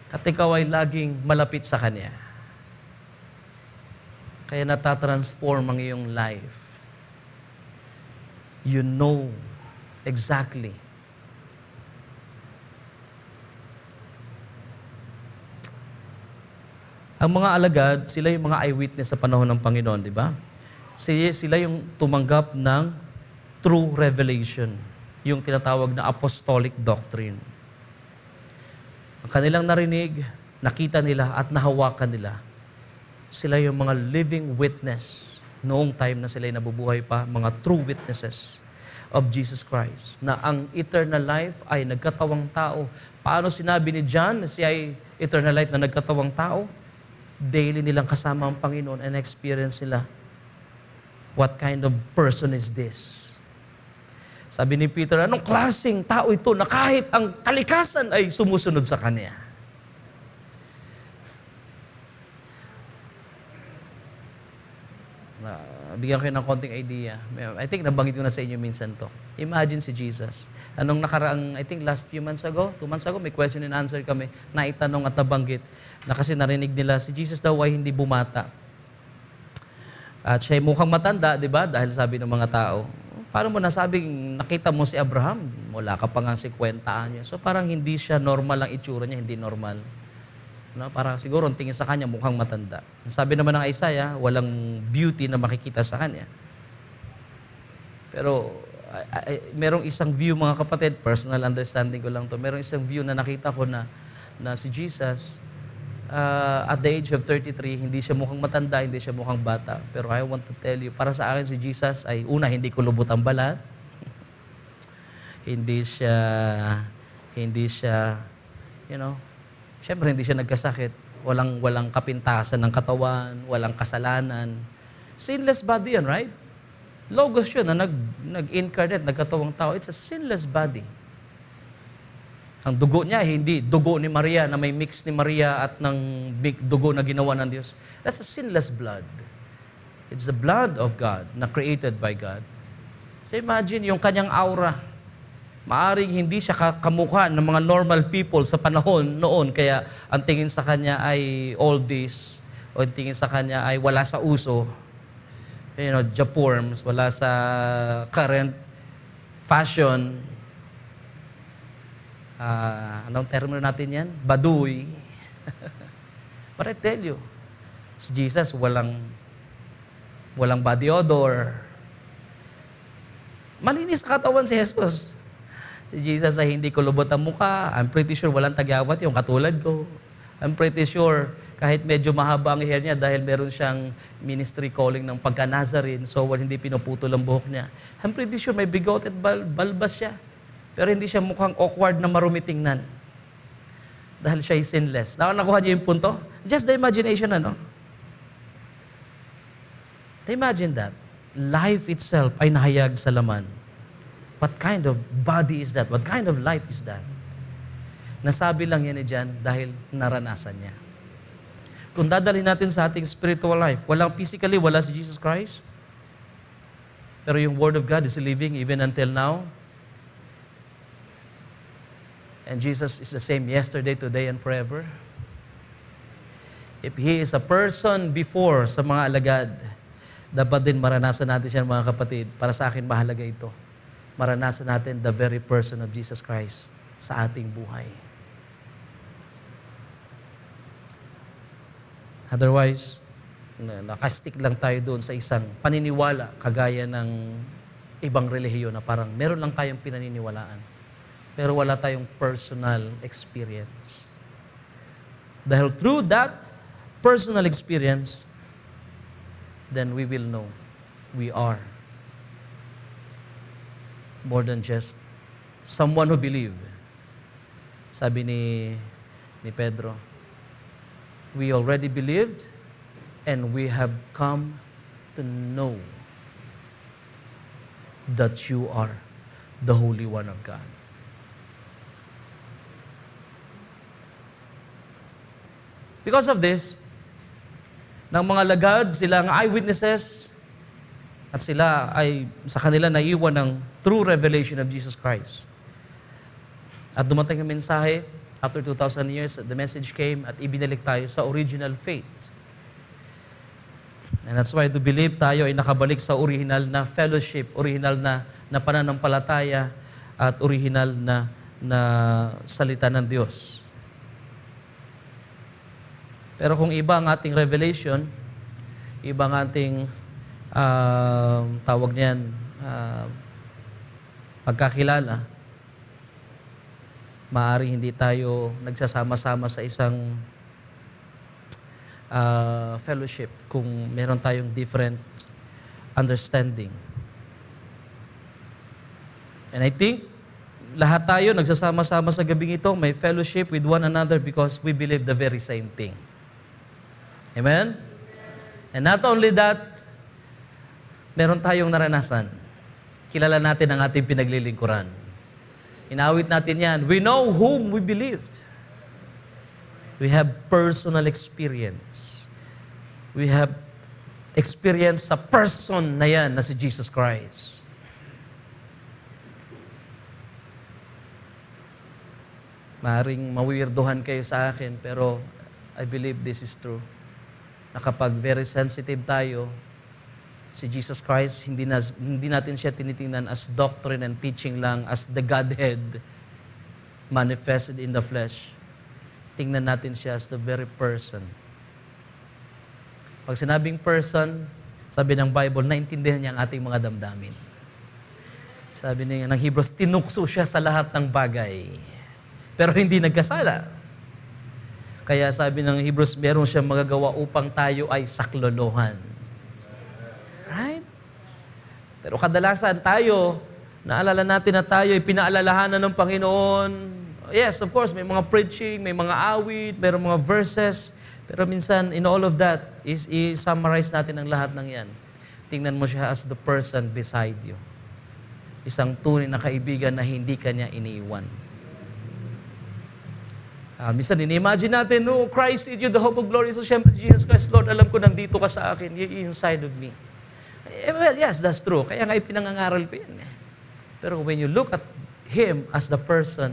Speaker 2: At ikaw ay laging malapit sa Kanya. Kaya natatransform ang iyong life. You know exactly. Ang mga alagad, sila yung mga eyewitness sa panahon ng Panginoon, di ba? Sila yung tumanggap ng true revelation, yung tinatawag na apostolic doctrine. Ang kanilang narinig, nakita nila at nahawakan nila. Sila yung mga living witness noong time na sila ay nabubuhay pa, mga true witnesses of Jesus Christ, na ang eternal life ay nagkatawang tao. Paano sinabi ni John na siya ay eternal life na nagkatawang tao? Daily nilang kasama ang Panginoon and experience sila. What kind of person is this? Sabi ni Peter, anong klaseng tao ito na kahit ang kalikasan ay sumusunod sa kanya? Bigyan ko kayo ng konting idea. I think nabanggit ko na sa inyo minsan to. Imagine si Jesus. Anong nakaraang, I think last few months ago, 2 months ago, may question and answer kami, naitanong at nabanggit na kasi narinig nila, si Jesus daw ay hindi bumata. At siya ay mukhang matanda, di ba? Dahil sabi ng mga tao, paano mo nasabing nakita mo si Abraham? Wala ka pa nga 50 niya. So parang hindi siya normal ang itsura niya, hindi normal. No, para siguro ang tingin sa kanya mukhang matanda. Sabi naman ng Isaiah, walang beauty na makikita sa kanya. Pero merong isang view mga kapatid, personal understanding ko lang to. Merong isang view na nakita ko na si Jesus at the age of 33, hindi siya mukhang matanda, hindi siya mukhang bata. Pero I want to tell you, para sa akin si Jesus ay una, hindi kulubot ang balat. hindi siya, Siyempre, hindi siya nagkasakit. Walang kapintasan ng katawan, walang kasalanan. Sinless body yan, right? Logos yun na nag-incarnate, nagkatawang tao. It's a sinless body. Ang dugo niya, hindi dugo ni Maria na may mix ni Maria at ng dugo na ginawa ng Diyos. That's a sinless blood. It's the blood of God na created by God. So imagine yung kanyang aura. Maaring hindi siya kamukha ng mga normal people sa panahon noon, kaya ang tingin sa kanya ay oldies, o ang tingin sa kanya ay wala sa uso. Japorms, wala sa current fashion. Anong termo natin yan? Baduy. But I tell you, si Jesus walang body odor. Malinis sa katawan si Jesus. Si Jesus ay hindi kulubot ang mukha. I'm pretty sure walang tagyawat yung katulad ko. I'm pretty sure kahit medyo mahaba ang hair niya dahil meron siyang ministry calling ng pagka-Nazarene, so hindi pinuputol ang buhok niya. I'm pretty sure may bigoted balbas siya. Pero hindi siya mukhang awkward na marumi tingnan. Dahil siya ay sinless. Nakuha niyo yung punto? Just the imagination, Imagine that. Life itself ay nahayag sa laman. What kind of body is that? What kind of life is that? Nasabi lang yan dyan dahil naranasan niya. Kung dadalhin natin sa ating spiritual life, physically, wala si Jesus Christ. Pero yung Word of God is living even until now. And Jesus is the same yesterday, today, and forever. If He is a person before sa mga alagad, dapat din maranasan natin siya, mga kapatid. Para sa akin, mahalaga ito. Maranasan natin the very person of Jesus Christ sa ating buhay. Otherwise, nakastick lang tayo doon sa isang paniniwala kagaya ng ibang relihiyon na parang meron lang tayong pinaniniwalaan. Pero wala tayong personal experience. Dahil through that personal experience, then we will know we are more than just someone who believe. Sabi ni Pedro, we already believed and we have come to know that you are the Holy One of God. Because of this, ng mga lagad, sila ang eyewitnesses, at sila ay sa kanila naiwan ng true revelation of Jesus Christ. At dumating ang mensahe, after 2,000 years, the message came at ibinalik tayo sa original faith. And that's why to believe tayo ay nakabalik sa original na fellowship, original na pananampalataya, at original na salita ng Diyos. Pero kung iba ang ating revelation, iba ang ating tawag niyan, pagkakilala, maaari hindi tayo nagsasama-sama sa isang fellowship kung meron tayong different understanding. And I think lahat tayo nagsasama-sama sa gabing ito, may fellowship with one another because we believe the very same thing. Amen? And not only that, meron tayong naranasan. kilala natin ang ating pinaglilingkuran. Inawit natin yan. We know whom we believed. We have personal experience. We have experience sa person na yan na si Jesus Christ. Maaring mawirdohan kayo sa akin, pero I believe this is true. Na kapag very sensitive tayo, si Jesus Christ, hindi natin siya tinitingnan as doctrine and teaching lang, as the Godhead manifested in the flesh. Tingnan natin siya as the very person. Pag sinabing person, sabi ng Bible, naintindihan niya ang ating mga damdamin. Sabi niya ng Hebrews, tinukso siya sa lahat ng bagay. Pero hindi nagkasala. Kaya sabi ng Hebrews, meron siyang magagawa upang tayo ay saklolohan. Right? Pero kadalasan tayo, naalala natin na tayo ay pinaalalahanan ng Panginoon. Yes, of course, may mga preaching, may mga awit, may mga verses. Pero minsan, in all of that, i-summarize natin ang lahat ng yan. Tingnan mo siya as the person beside you. Isang tunay na kaibigan na hindi ka niya iniiwan. Minsan, in-imagine natin, no, Christ in you, the hope of glory. So, syempre, si Jesus Christ, Lord, alam ko nandito ka sa akin. You're inside of me. Well, yes, that's true. Kaya nga ipinangangaral ko yan. Pero when you look at Him as the person,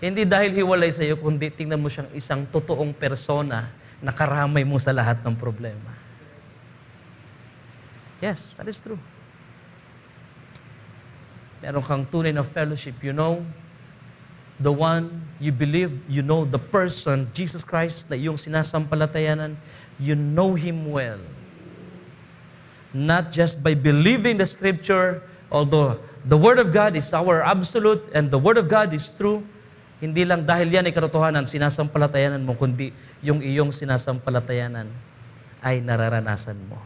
Speaker 2: hindi dahil hiwalay sa iyo, kundi tingnan mo siyang isang totoong persona na karamay mo sa lahat ng problema. Yes, that is true. Meron kang tunay na fellowship, you know, the one you believe, you know the person, Jesus Christ, na iyong sinasampalatayanan, you know Him well. Not just by believing the Scripture, although the Word of God is our absolute and the Word of God is true, hindi lang dahil yan ay katotohanan, sinasampalatayanan mo, kundi yung iyong sinasampalatayanan ay nararanasan mo.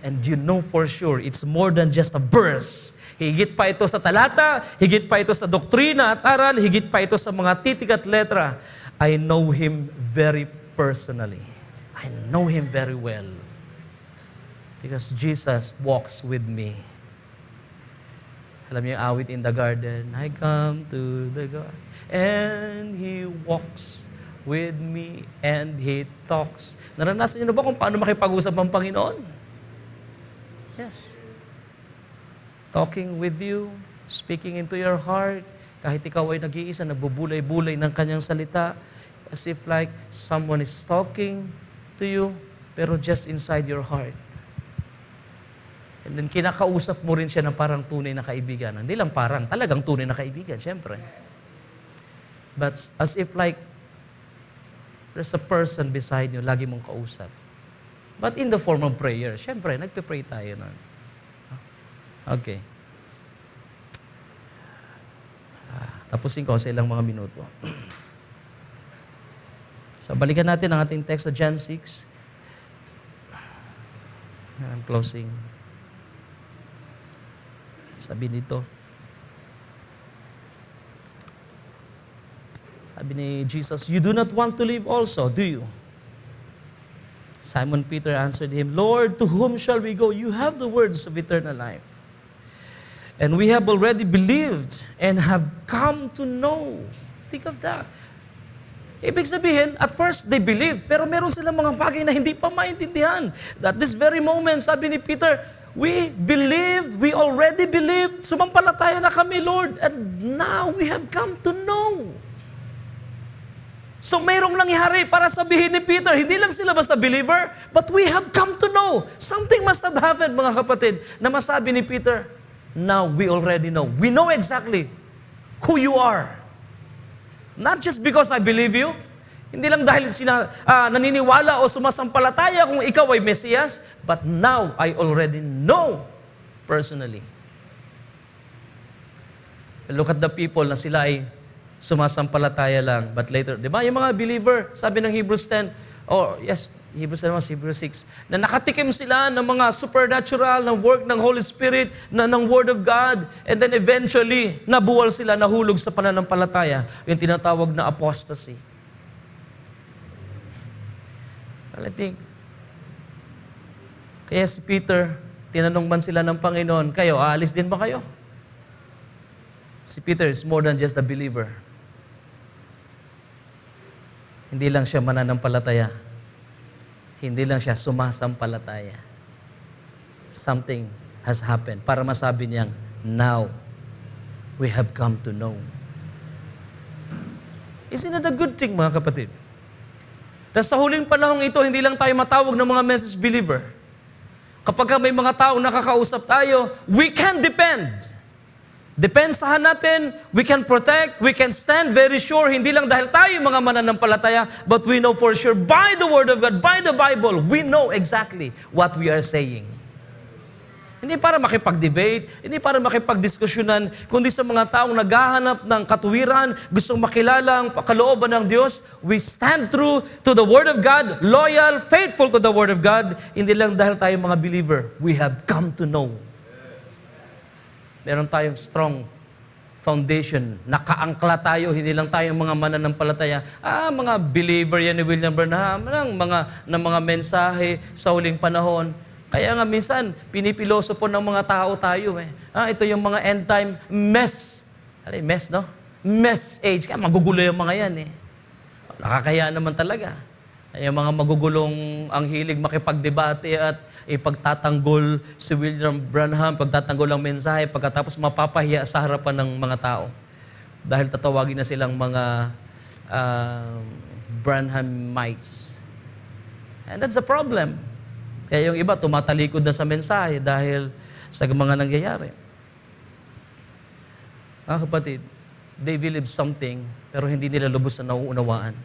Speaker 2: And you know for sure, it's more than just a verse. Higit pa ito sa talata, higit pa ito sa doktrina at aral, higit pa ito sa mga titik at letra. I know Him very personally. I know Him very well. Because Jesus walks with me. Alam niyo yung awit in the garden, I come to the garden, and He walks with me, and He talks. Naranasan niyo na ba kung paano makipag-usap ang Panginoon? Yes. Talking with you, speaking into your heart, kahit ikaw ay nag-iisa, nagbubulay-bulay ng kanyang salita, as if like someone is talking to you, pero just inside your heart. And then kinakausap mo rin siya ng parang tunay na kaibigan. Hindi lang parang, talagang tunay na kaibigan, syempre. But as if like there's a person beside you, lagi mong kausap. But in the form of prayer, syempre, nagpe-pray tayo nun. Okay. Tapusin ko sa ilang mga minuto. So, balikan natin ang ating text sa John 6. I'm closing. Sabi nito. Sabi ni Jesus, "You do not want to live also, do you?" Simon Peter answered him, "Lord, to whom shall we go? You have the words of eternal life. And we have already believed and have come to know." Think of that. Ibig sabihin, at first they believed, pero meron silang mga bagay na hindi pa maintindihan. At this very moment, sabi ni Peter, we believed, we already believed, sumampalataya na kami, Lord, and now we have come to know. So mayroong nangyari para sabihin ni Peter, hindi lang sila basta believer, but we have come to know. Something must have happened, mga kapatid, na masabi ni Peter, now we already know. We know exactly who you are. Not just because I believe you. Hindi lang dahil naniniwala o sumasampalataya kung ikaw ay Mesiyas, but now I already know personally. Look at the people na sila ay sumasampalataya lang, but later, di ba? Yung mga believer, sabi ng Hebrews 10, Hebrews 6, na nakatikim sila ng mga supernatural na work ng Holy Spirit, ng Word of God, and then eventually, nabuwal sila, nahulog sa pananampalataya, yung tinatawag na apostasy. Well, I think, kaya si Peter, tinanong man sila ng Panginoon, kayo, aalis din ba kayo? Si Peter is more than just a believer. Hindi lang siya mananampalataya. Hindi lang siya sumasampalataya. Something has happened para masabi niyang, now, we have come to know. Isn't it a good thing, mga kapatid? Dahil sa huling panahong ito, hindi lang tayo matawag ng mga message believer. Kapag may mga tao nakakausap tayo, we can depend. Depensahan natin, we can protect, we can stand very sure, hindi lang dahil tayo mga mananampalataya, but we know for sure by the Word of God, by the Bible, we know exactly what we are saying. Hindi para makipag-debate, hindi para makipag-diskusyonan, kundi sa mga taong naghahanap ng katuwiran, gustong makilala ang kalooban ng Diyos, we stand true to the Word of God, loyal, faithful to the Word of God, hindi lang dahil tayo mga believer, we have come to know. Meron tayong strong foundation, nakaangkla tayo, hindi lang tayong mga mananampalataya, mga believer yan ni William Branham, ng mga mensahe sa huling panahon. Kaya nga minsan, pinipilosopo ng mga tao tayo ito yung mga end time mess. Mess, no? Mess age. Kaya magugulo yung mga yan Nakakaya naman talaga. Yung mga magugulong ang hilig makipagdebate at ipagtatanggol si William Branham, pagtatanggol ang mensahe, pagkatapos mapapahiya sa harapan ng mga tao. Dahil tatawagin na silang mga Branhamites. And that's the problem. Kaya yung iba, tumatalikod na sa mensahe dahil sa mga nangyayari. Mga kapatid, they believe something, pero hindi nila lubos na nauunawaan.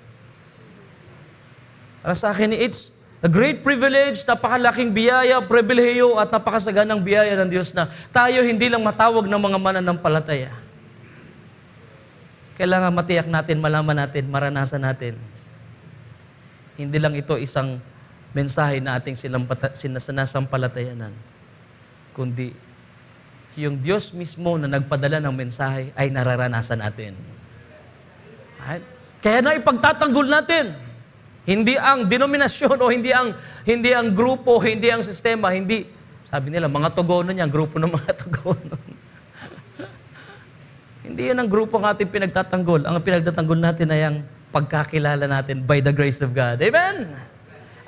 Speaker 2: Para sa akin, it's a great privilege, napakalaking biyaya, pribilehiyo, at napakasaganang biyaya ng Diyos na tayo hindi lang matawag ng mga mananampalataya. Kailangan matiyak natin, malaman natin, maranasan natin. Hindi lang ito isang mensahe na ating sinasampalatayanan, kundi yung Diyos mismo na nagpadala ng mensahe ay nararanasan natin. Right? Kaya na ipagtatanggol natin. Hindi ang denominasyon o hindi ang grupo, hindi ang sistema, hindi. Sabi nila, mga tugonon yan, grupo ng mga tugonon. Hindi yan ang grupo ng ating pinagtatanggol. Ang pinagtatanggol natin ay ang pagkakilala natin by the grace of God. Amen?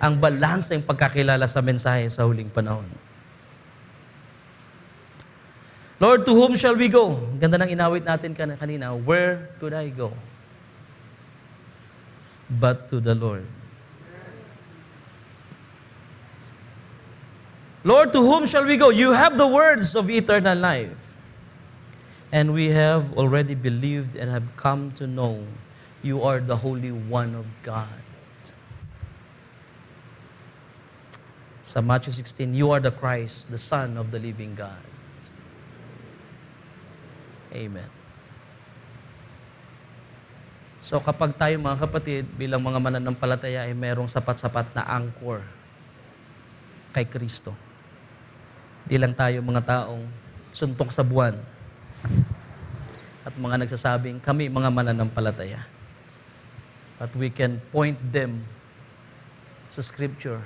Speaker 2: Ang balanseng pagkakilala sa mensahe sa huling panahon. Lord, to whom shall we go? Ganda ng inawit natin kanina. Where could I go? But to the Lord. Lord, to whom shall we go? You have the words of eternal life. And we have already believed and have come to know you are the Holy One of God. Sa Matthew 16, you are the Christ, the Son of the living God. Amen. So kapag tayo mga kapatid, bilang mga mananampalataya ay mayroong sapat-sapat na anchor kay Kristo. Di lang tayo mga taong suntok sa buwan at mga nagsasabing kami mga mananampalataya. But we can point them sa Scripture.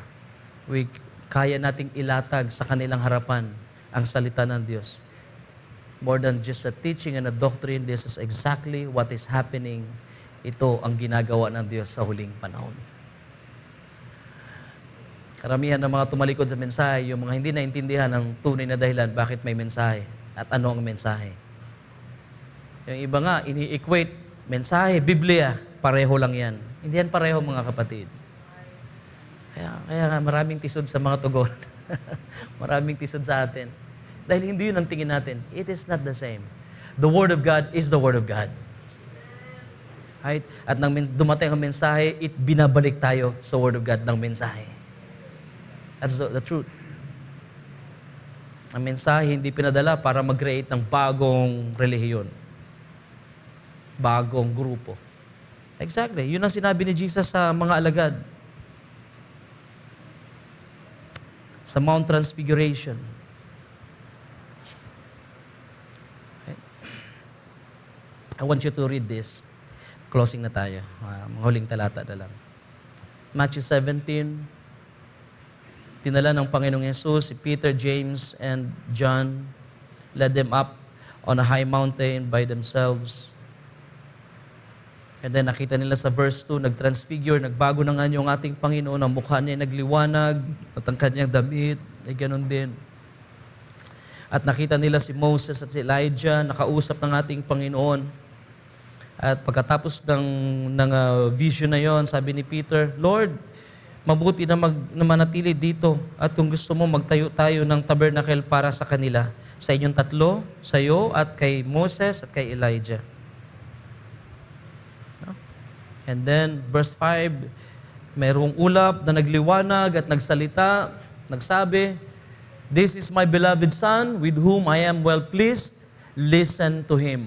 Speaker 2: Kaya nating ilatag sa kanilang harapan ang salita ng Diyos. More than just a teaching and a doctrine, this is exactly what is happening. Ito ang ginagawa ng Diyos sa huling panahon. Karamihan ng mga tumalikod sa mensahe, yung mga hindi naintindihan ang tunay na dahilan bakit may mensahe at ano ang mensahe. Yung iba nga, ini-equate mensahe, Biblia, pareho lang yan. Hindi yan pareho mga kapatid. Kaya maraming tisod sa mga tugon. Maraming tisod sa atin. Dahil hindi yun ang tingin natin. It is not the same. The Word of God is the Word of God. Right? At nang dumating ang mensahe, binabalik tayo sa Word of God ng mensahe. That's the truth. Ang mensahe hindi pinadala para mag-create ng bagong relihiyon. Bagong grupo. Exactly. Yun ang sinabi ni Jesus sa mga alagad. Sa Mount Transfiguration. Okay. I want you to read this. Closing na tayo. Mga huling talata na lang. Matthew 17, tinala ng Panginoong Yesus si Peter, James, and John, led them up on a high mountain by themselves. And then nakita nila sa verse 2, nag-transfigure, nagbago na nga yung ating Panginoon, ang mukha niya nagliwanag, at ang kanyang damit ay ganun din. At nakita nila si Moses at si Elijah, nakausap ng ating Panginoon. At pagkatapos ng vision na yon, sabi ni Peter, Lord, mabuti na manatili dito. At kung gusto mo, magtayo tayo ng tabernacle para sa kanila. Sa inyong tatlo, sa iyo, at kay Moses, at kay Elijah. And then, verse 5, mayroong ulap na nagliwanag at nagsalita, nagsabi, This is my beloved Son, with whom I am well pleased. Listen to Him.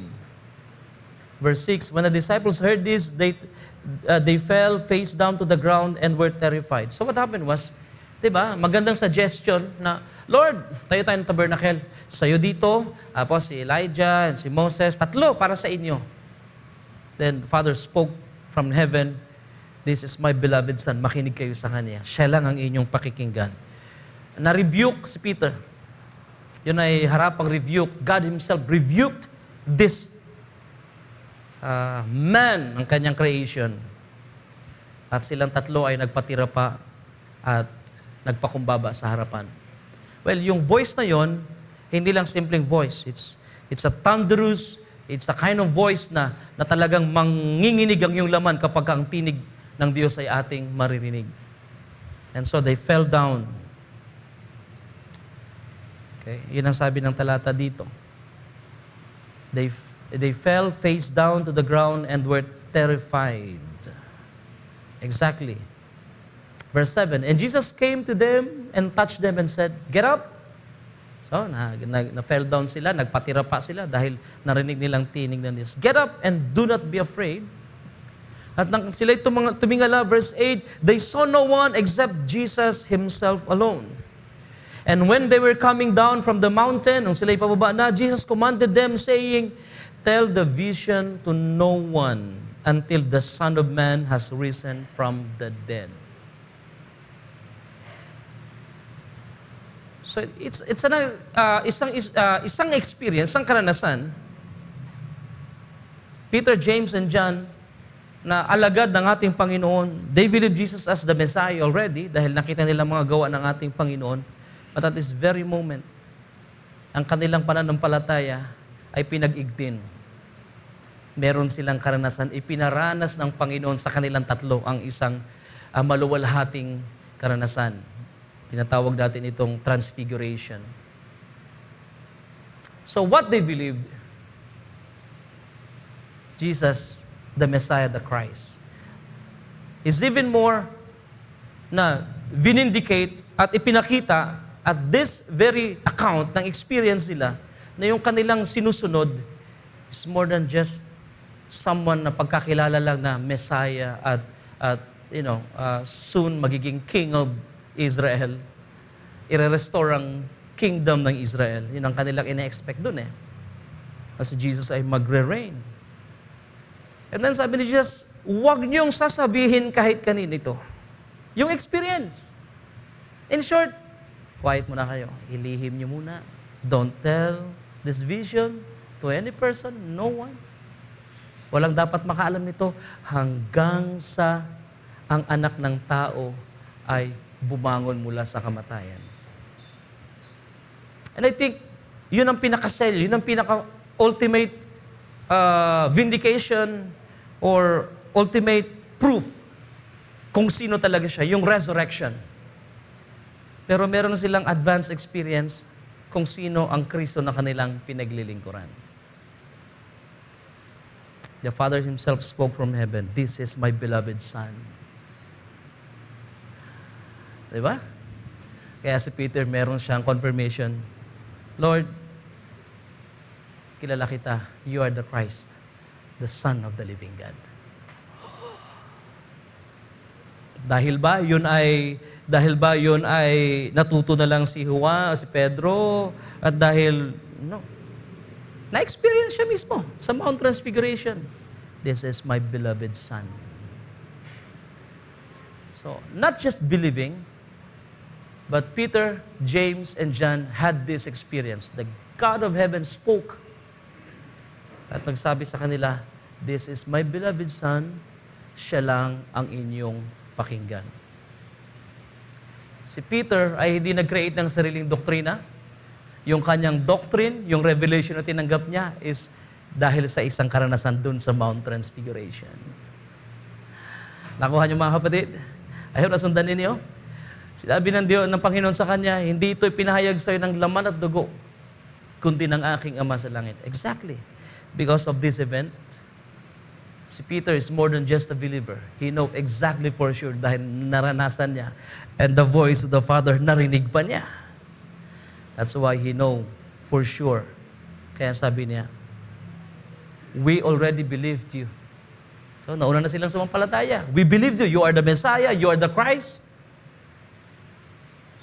Speaker 2: Verse 6, when the disciples heard this, they fell face down to the ground and were terrified. So what happened was, magandang suggestion na, Lord, tayo ng tabernacle. Sa'yo dito, tapos si Elijah and si Moses, tatlo para sa inyo. Then Father spoke from heaven, This is my beloved Son, makinig kayo sa Kanya. Siya lang ang inyong pakikinggan. Na-rebuke si Peter. Yun ay harapang rebuke. God Himself rebuked this man, ang kanyang creation. At silang tatlo ay nagpatira pa at nagpakumbaba sa harapan. Well, yung voice na yon, hindi lang simpleng voice. It's a thunderous, it's a kind of voice na talagang manginginig ang iyong laman kapag ang tinig ng Diyos ay ating maririnig. And so they fell down. Okay? Yun ang sabi ng talata dito. They fell face down to the ground and were terrified. Exactly. Verse 7, And Jesus came to them and touched them and said, Get up! So, na-fell down sila, nagpatira pa sila dahil narinig nilang tinig ng Diyos. Get up and do not be afraid. At nang sila'y tumingala, verse 8, They saw no one except Jesus Himself alone. And when they were coming down from the mountain, nung sila'y pababa na, Jesus commanded them, saying, Tell the vision to no one until the Son of Man has risen from the dead. So it's isang experience, isang karanasan. Peter, James, and John na alagad ng ating Panginoon, they believe Jesus as the Messiah already dahil nakita nila mga gawa ng ating Panginoon. But at this very moment, ang kanilang pananampalataya ay pinag-igtin. Meron silang karanasan, ipinaranas ng Panginoon sa kanilang tatlo ang isang maluwalhating karanasan. Tinatawag natin itong transfiguration. So what they believed, Jesus, the Messiah, the Christ, is even more na vinindicate at ipinakita at this very account ng experience nila na yung kanilang sinusunod is more than just someone na pagkakilala lang na Messiah at soon magiging King of Israel. I-restore ang kingdom ng Israel. Yun ang kanilang ina-expect dun eh. Kasi Jesus ay magre-reign. And then sabi ni Jesus, huwag niyong sasabihin kahit kanino ito. Yung experience. In short, quiet muna kayo. Ilihim niyo muna. Don't tell this vision to any person, no one. Walang dapat makaalam nito hanggang sa ang anak ng tao ay bumangon mula sa kamatayan. And I think, yun ang pinaka-sell, yun ang pinaka-ultimate vindication or ultimate proof kung sino talaga siya, yung resurrection. Pero meron silang advanced experience kung sino ang Kristo na kanilang pinaglilingkuran. The Father Himself spoke from heaven, This is my beloved Son. Diba? Kaya si Peter, meron siyang confirmation, Lord, kilala kita, you are the Christ, the Son of the living God. Dahil ba yun ay natuto na lang si Juan, si Pedro, at dahil, na-experience siya mismo sa Mount Transfiguration. This is my beloved Son. So, not just believing, But Peter, James, and John had this experience. The God of heaven spoke. At nagsabi sa kanila, "This is my beloved Son, siya lang ang inyong pakinggan." Si Peter ay hindi nag-create ng sariling doktrina. Yung kanyang doctrine, yung revelation na tinanggap niya is dahil sa isang karanasan dun sa Mount Transfiguration. Nakuha niyo mga kapatid? Ayaw nasundan ninyo? Sinabi ng Diyos, ng Panginoon sa kanya, hindi ito pinahayag sa'yo ng laman at dugo, kundi ng aking Ama sa langit. Exactly. Because of this event, si Peter is more than just a believer. He know exactly for sure dahil naranasan niya. And the voice of the Father, narinig pa niya. That's why he know for sure. Kaya sabi niya, we already believed you. So, nauna na silang sumampalataya. We believed you. You are the Messiah. You are the Christ.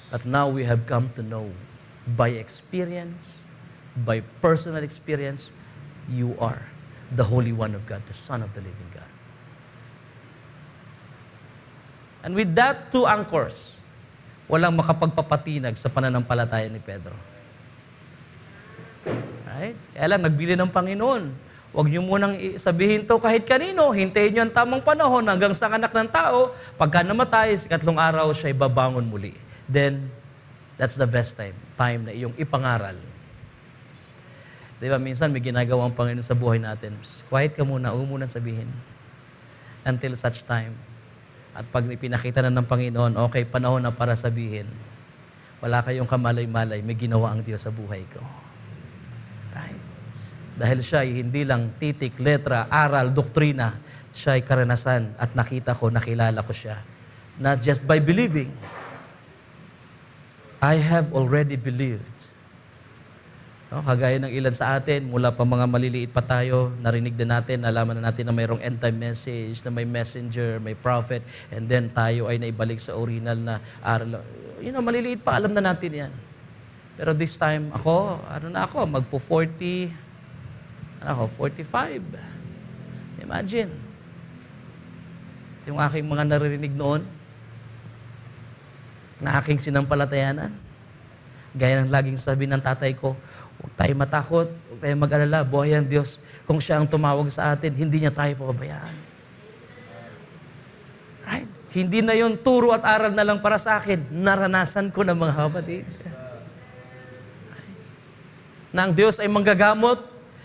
Speaker 2: But now we have come to know by experience, by personal experience, you are the Holy One of God, the Son of the living God. And with that two anchors, walang makapagpapatinag sa pananampalataya ni Pedro. Right? Kaya lang, nagbili ng Panginoon. Huwag niyo munang sabihin to kahit kanino. Hintayin niyo ang tamang panahon hanggang sa anak ng tao. Pagka namatay, sa 3 araw siya ibabangon muli. Then, that's the best time na iyong ipangaral. Di ba, minsan may ginagawa ang Panginoon sa buhay natin. Quiet ka muna, huwag muna sabihin. Until such time. At pag pinakita na ng Panginoon, okay, panahon na para sabihin, wala kayong kamalay-malay, may ginawa ang Diyos sa buhay ko. Right? Dahil siya ay hindi lang titik, letra, aral, doktrina, siya ay karanasan at nakita ko, nakilala ko siya. Not just by believing. I have already believed. No, kagaya ng ilan sa atin, mula pa mga maliliit pa tayo, narinig din natin, nalaman na natin na mayroong end-time message, na may messenger, may prophet, and then tayo ay naibalik sa original na aral. Maliliit pa, alam na natin yan. Pero this time, magpo-45. Imagine. Yung aking mga naririnig noon, na aking sinampalatayanan. Gaya ng laging sabi ng tatay ko, huwag tayo matakot, huwag tayo mag-alala, buhay ang Diyos. Kung siya ang tumawag sa atin, hindi niya tayo pababayaan. Right? Hindi na yon turo at aral na lang para sa akin. Naranasan ko na mga kapatid. Right? Na ang Diyos ay manggagamot,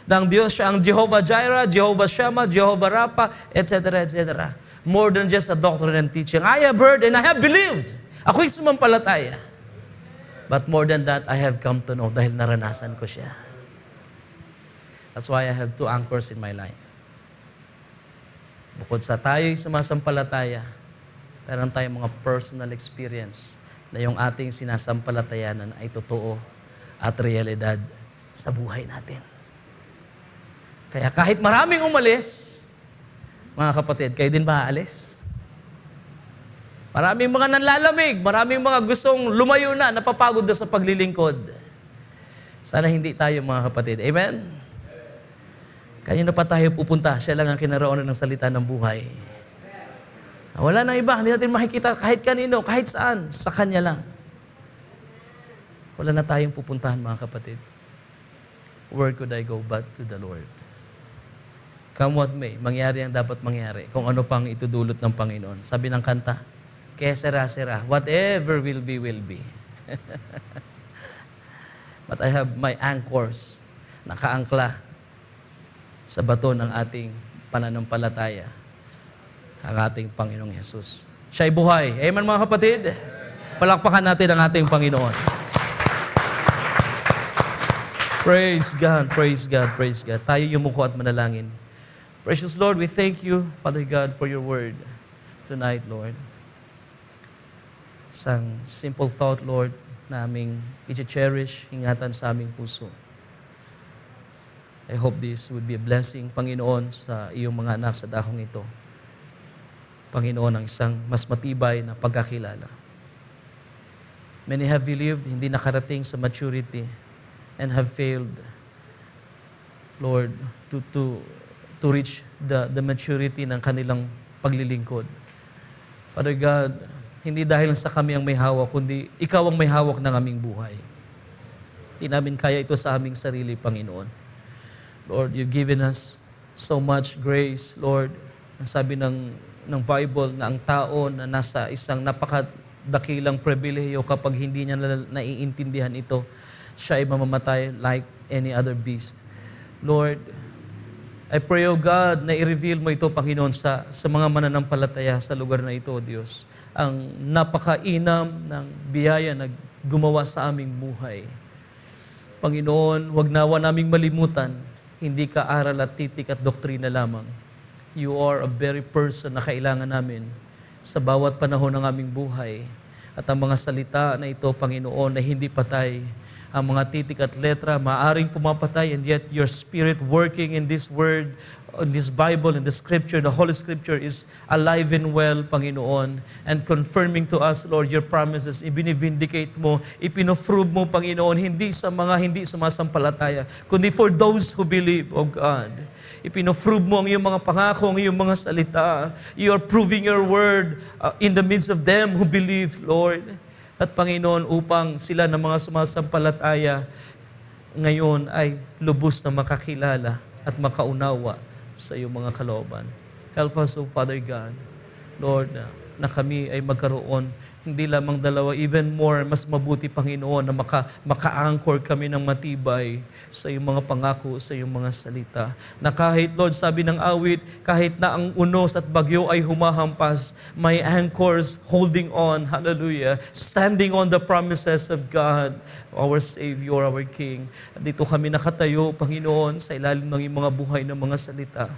Speaker 2: na ang Diyos siya ang Jehovah Jireh, Jehovah Shammah, Jehovah Rapha, etc., etc. More than just a doctrine and teaching. I have heard and I have believed. Ako'y sumampalataya. But more than that, I have come to know dahil naranasan ko siya. That's why I have two anchors in my life. Bukod sa tayo'y sumasampalataya, meron tayong mga personal experience na yung ating sinasampalatayanan ay totoo at realidad sa buhay natin. Kaya kahit maraming umalis, mga kapatid, kayo din ba aalis? Maraming mga nanlalamig, maraming mga gustong lumayo na, napapagod na sa paglilingkod. Sana hindi tayo mga kapatid. Amen? Kanino pa tayo pupunta? Siya lang ang kinaroonan ng salita ng buhay. Wala nang iba, hindi natin makikita kahit kanino, kahit saan, sa Kanya lang. Wala na tayong pupuntahan mga kapatid. Where could I go but to the Lord? Come what may, mangyari ang dapat mangyari kung ano pang itudulot ng Panginoon. Sabi ng kanta, kaya sera-sera. Whatever will be, will be. But I have my anchors, nakaangkla sa bato ng ating pananampalataya, ang ating Panginoong Jesus. Siya'y buhay. Amen mga kapatid? Palakpakan natin ang ating Panginoon. Praise God, praise God, praise God. Tayo yumuko at manalangin. Precious Lord, we thank you, Father God, for your word tonight, Lord. Isang simple thought, Lord, na aming i-cherish, ingatan sa aming puso. I hope this would be a blessing, Panginoon, sa iyong mga anak sa dakong ito. Panginoon, ang isang mas matibay na pagkakilala. Many have believed, hindi nakarating sa maturity and have failed, Lord, to reach the maturity ng kanilang paglilingkod. Father God, Hindi dahil sa kami ang may hawak, kundi ikaw ang may hawak ng aming buhay. Hindi namin kaya ito sa aming sarili, Panginoon. Lord, you've given us so much grace, Lord. Ang sabi ng Bible na ang tao na nasa isang napakadakilang pribilehiyo kapag hindi niya naiintindihan ito, siya ay mamamatay like any other beast. Lord, I pray, O God, na i-reveal mo ito, Panginoon, sa mga mananampalataya sa lugar na ito, Diyos. Ang napakainam ng biyaya na gumawa sa aming buhay. Panginoon, wag nawa naming malimutan, hindi ka aral at titik at doktrina lamang. You are a very person na kailangan namin sa bawat panahon ng aming buhay. At ang mga salita na ito, Panginoon, na hindi patay, ang mga titik at letra, maaring pumapatay, and yet your Spirit working in this Word, in this Bible, in the Scripture, the Holy Scripture is alive and well, Panginoon, and confirming to us, Lord, your promises, ibinivindicate mo, ipinoprove mo, Panginoon, hindi sa mga hindi sumasampalataya, kundi for those who believe, O God. Ipinoprove mo ang iyong mga pangako, ang iyong mga salita. You are proving your word in the midst of them who believe, Lord. At Panginoon, upang sila na mga sumasampalataya ngayon ay lubos na makakilala at makaunawa sa iyong mga kalooban. Help us, O Father God, Lord, na kami ay magkaroon hindi lamang dalawa, even more, mas mabuti, Panginoon, na maka-anchor kami ng matibay sa iyong mga pangako, sa iyong mga salita. Na kahit, Lord, sabi ng awit, kahit na ang unos at bagyo ay humahampas, may anchors holding on, hallelujah, standing on the promises of God, our Savior, our King. At dito kami nakatayo, Panginoon, sa ilalim ng iyong mga buhay ng mga salita.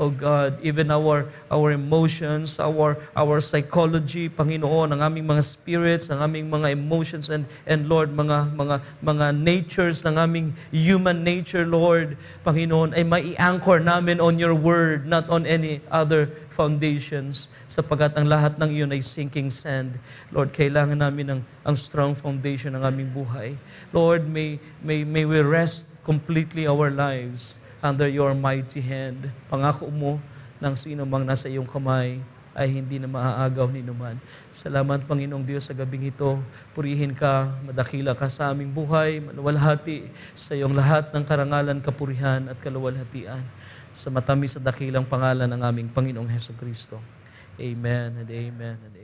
Speaker 2: Oh God, even our emotions, our psychology, Panginoon, ang aming mga spirits, ang aming mga emotions, and Lord, mga natures ng aming human nature, Lord, Panginoon, ay mai-anchor namin on your word, not on any other foundations, sapagkat ang lahat ng iyon ay sinking sand. Lord, kailangan namin ang strong foundation ng aming buhay. Lord, may we rest completely our lives under your mighty hand. Pangako mo ng sino mang nasa iyong kamay ay hindi na maaagaw ni numan. Salamat, Panginoong Diyos, sa gabing ito. Purihin ka, madakila ka sa aming buhay, maluwalhati sa iyong lahat ng karangalan, kapurihan at kaluwalhatian. Sa matamis at dakilang pangalan ng aming Panginoong Hesukristo. Amen and amen and amen.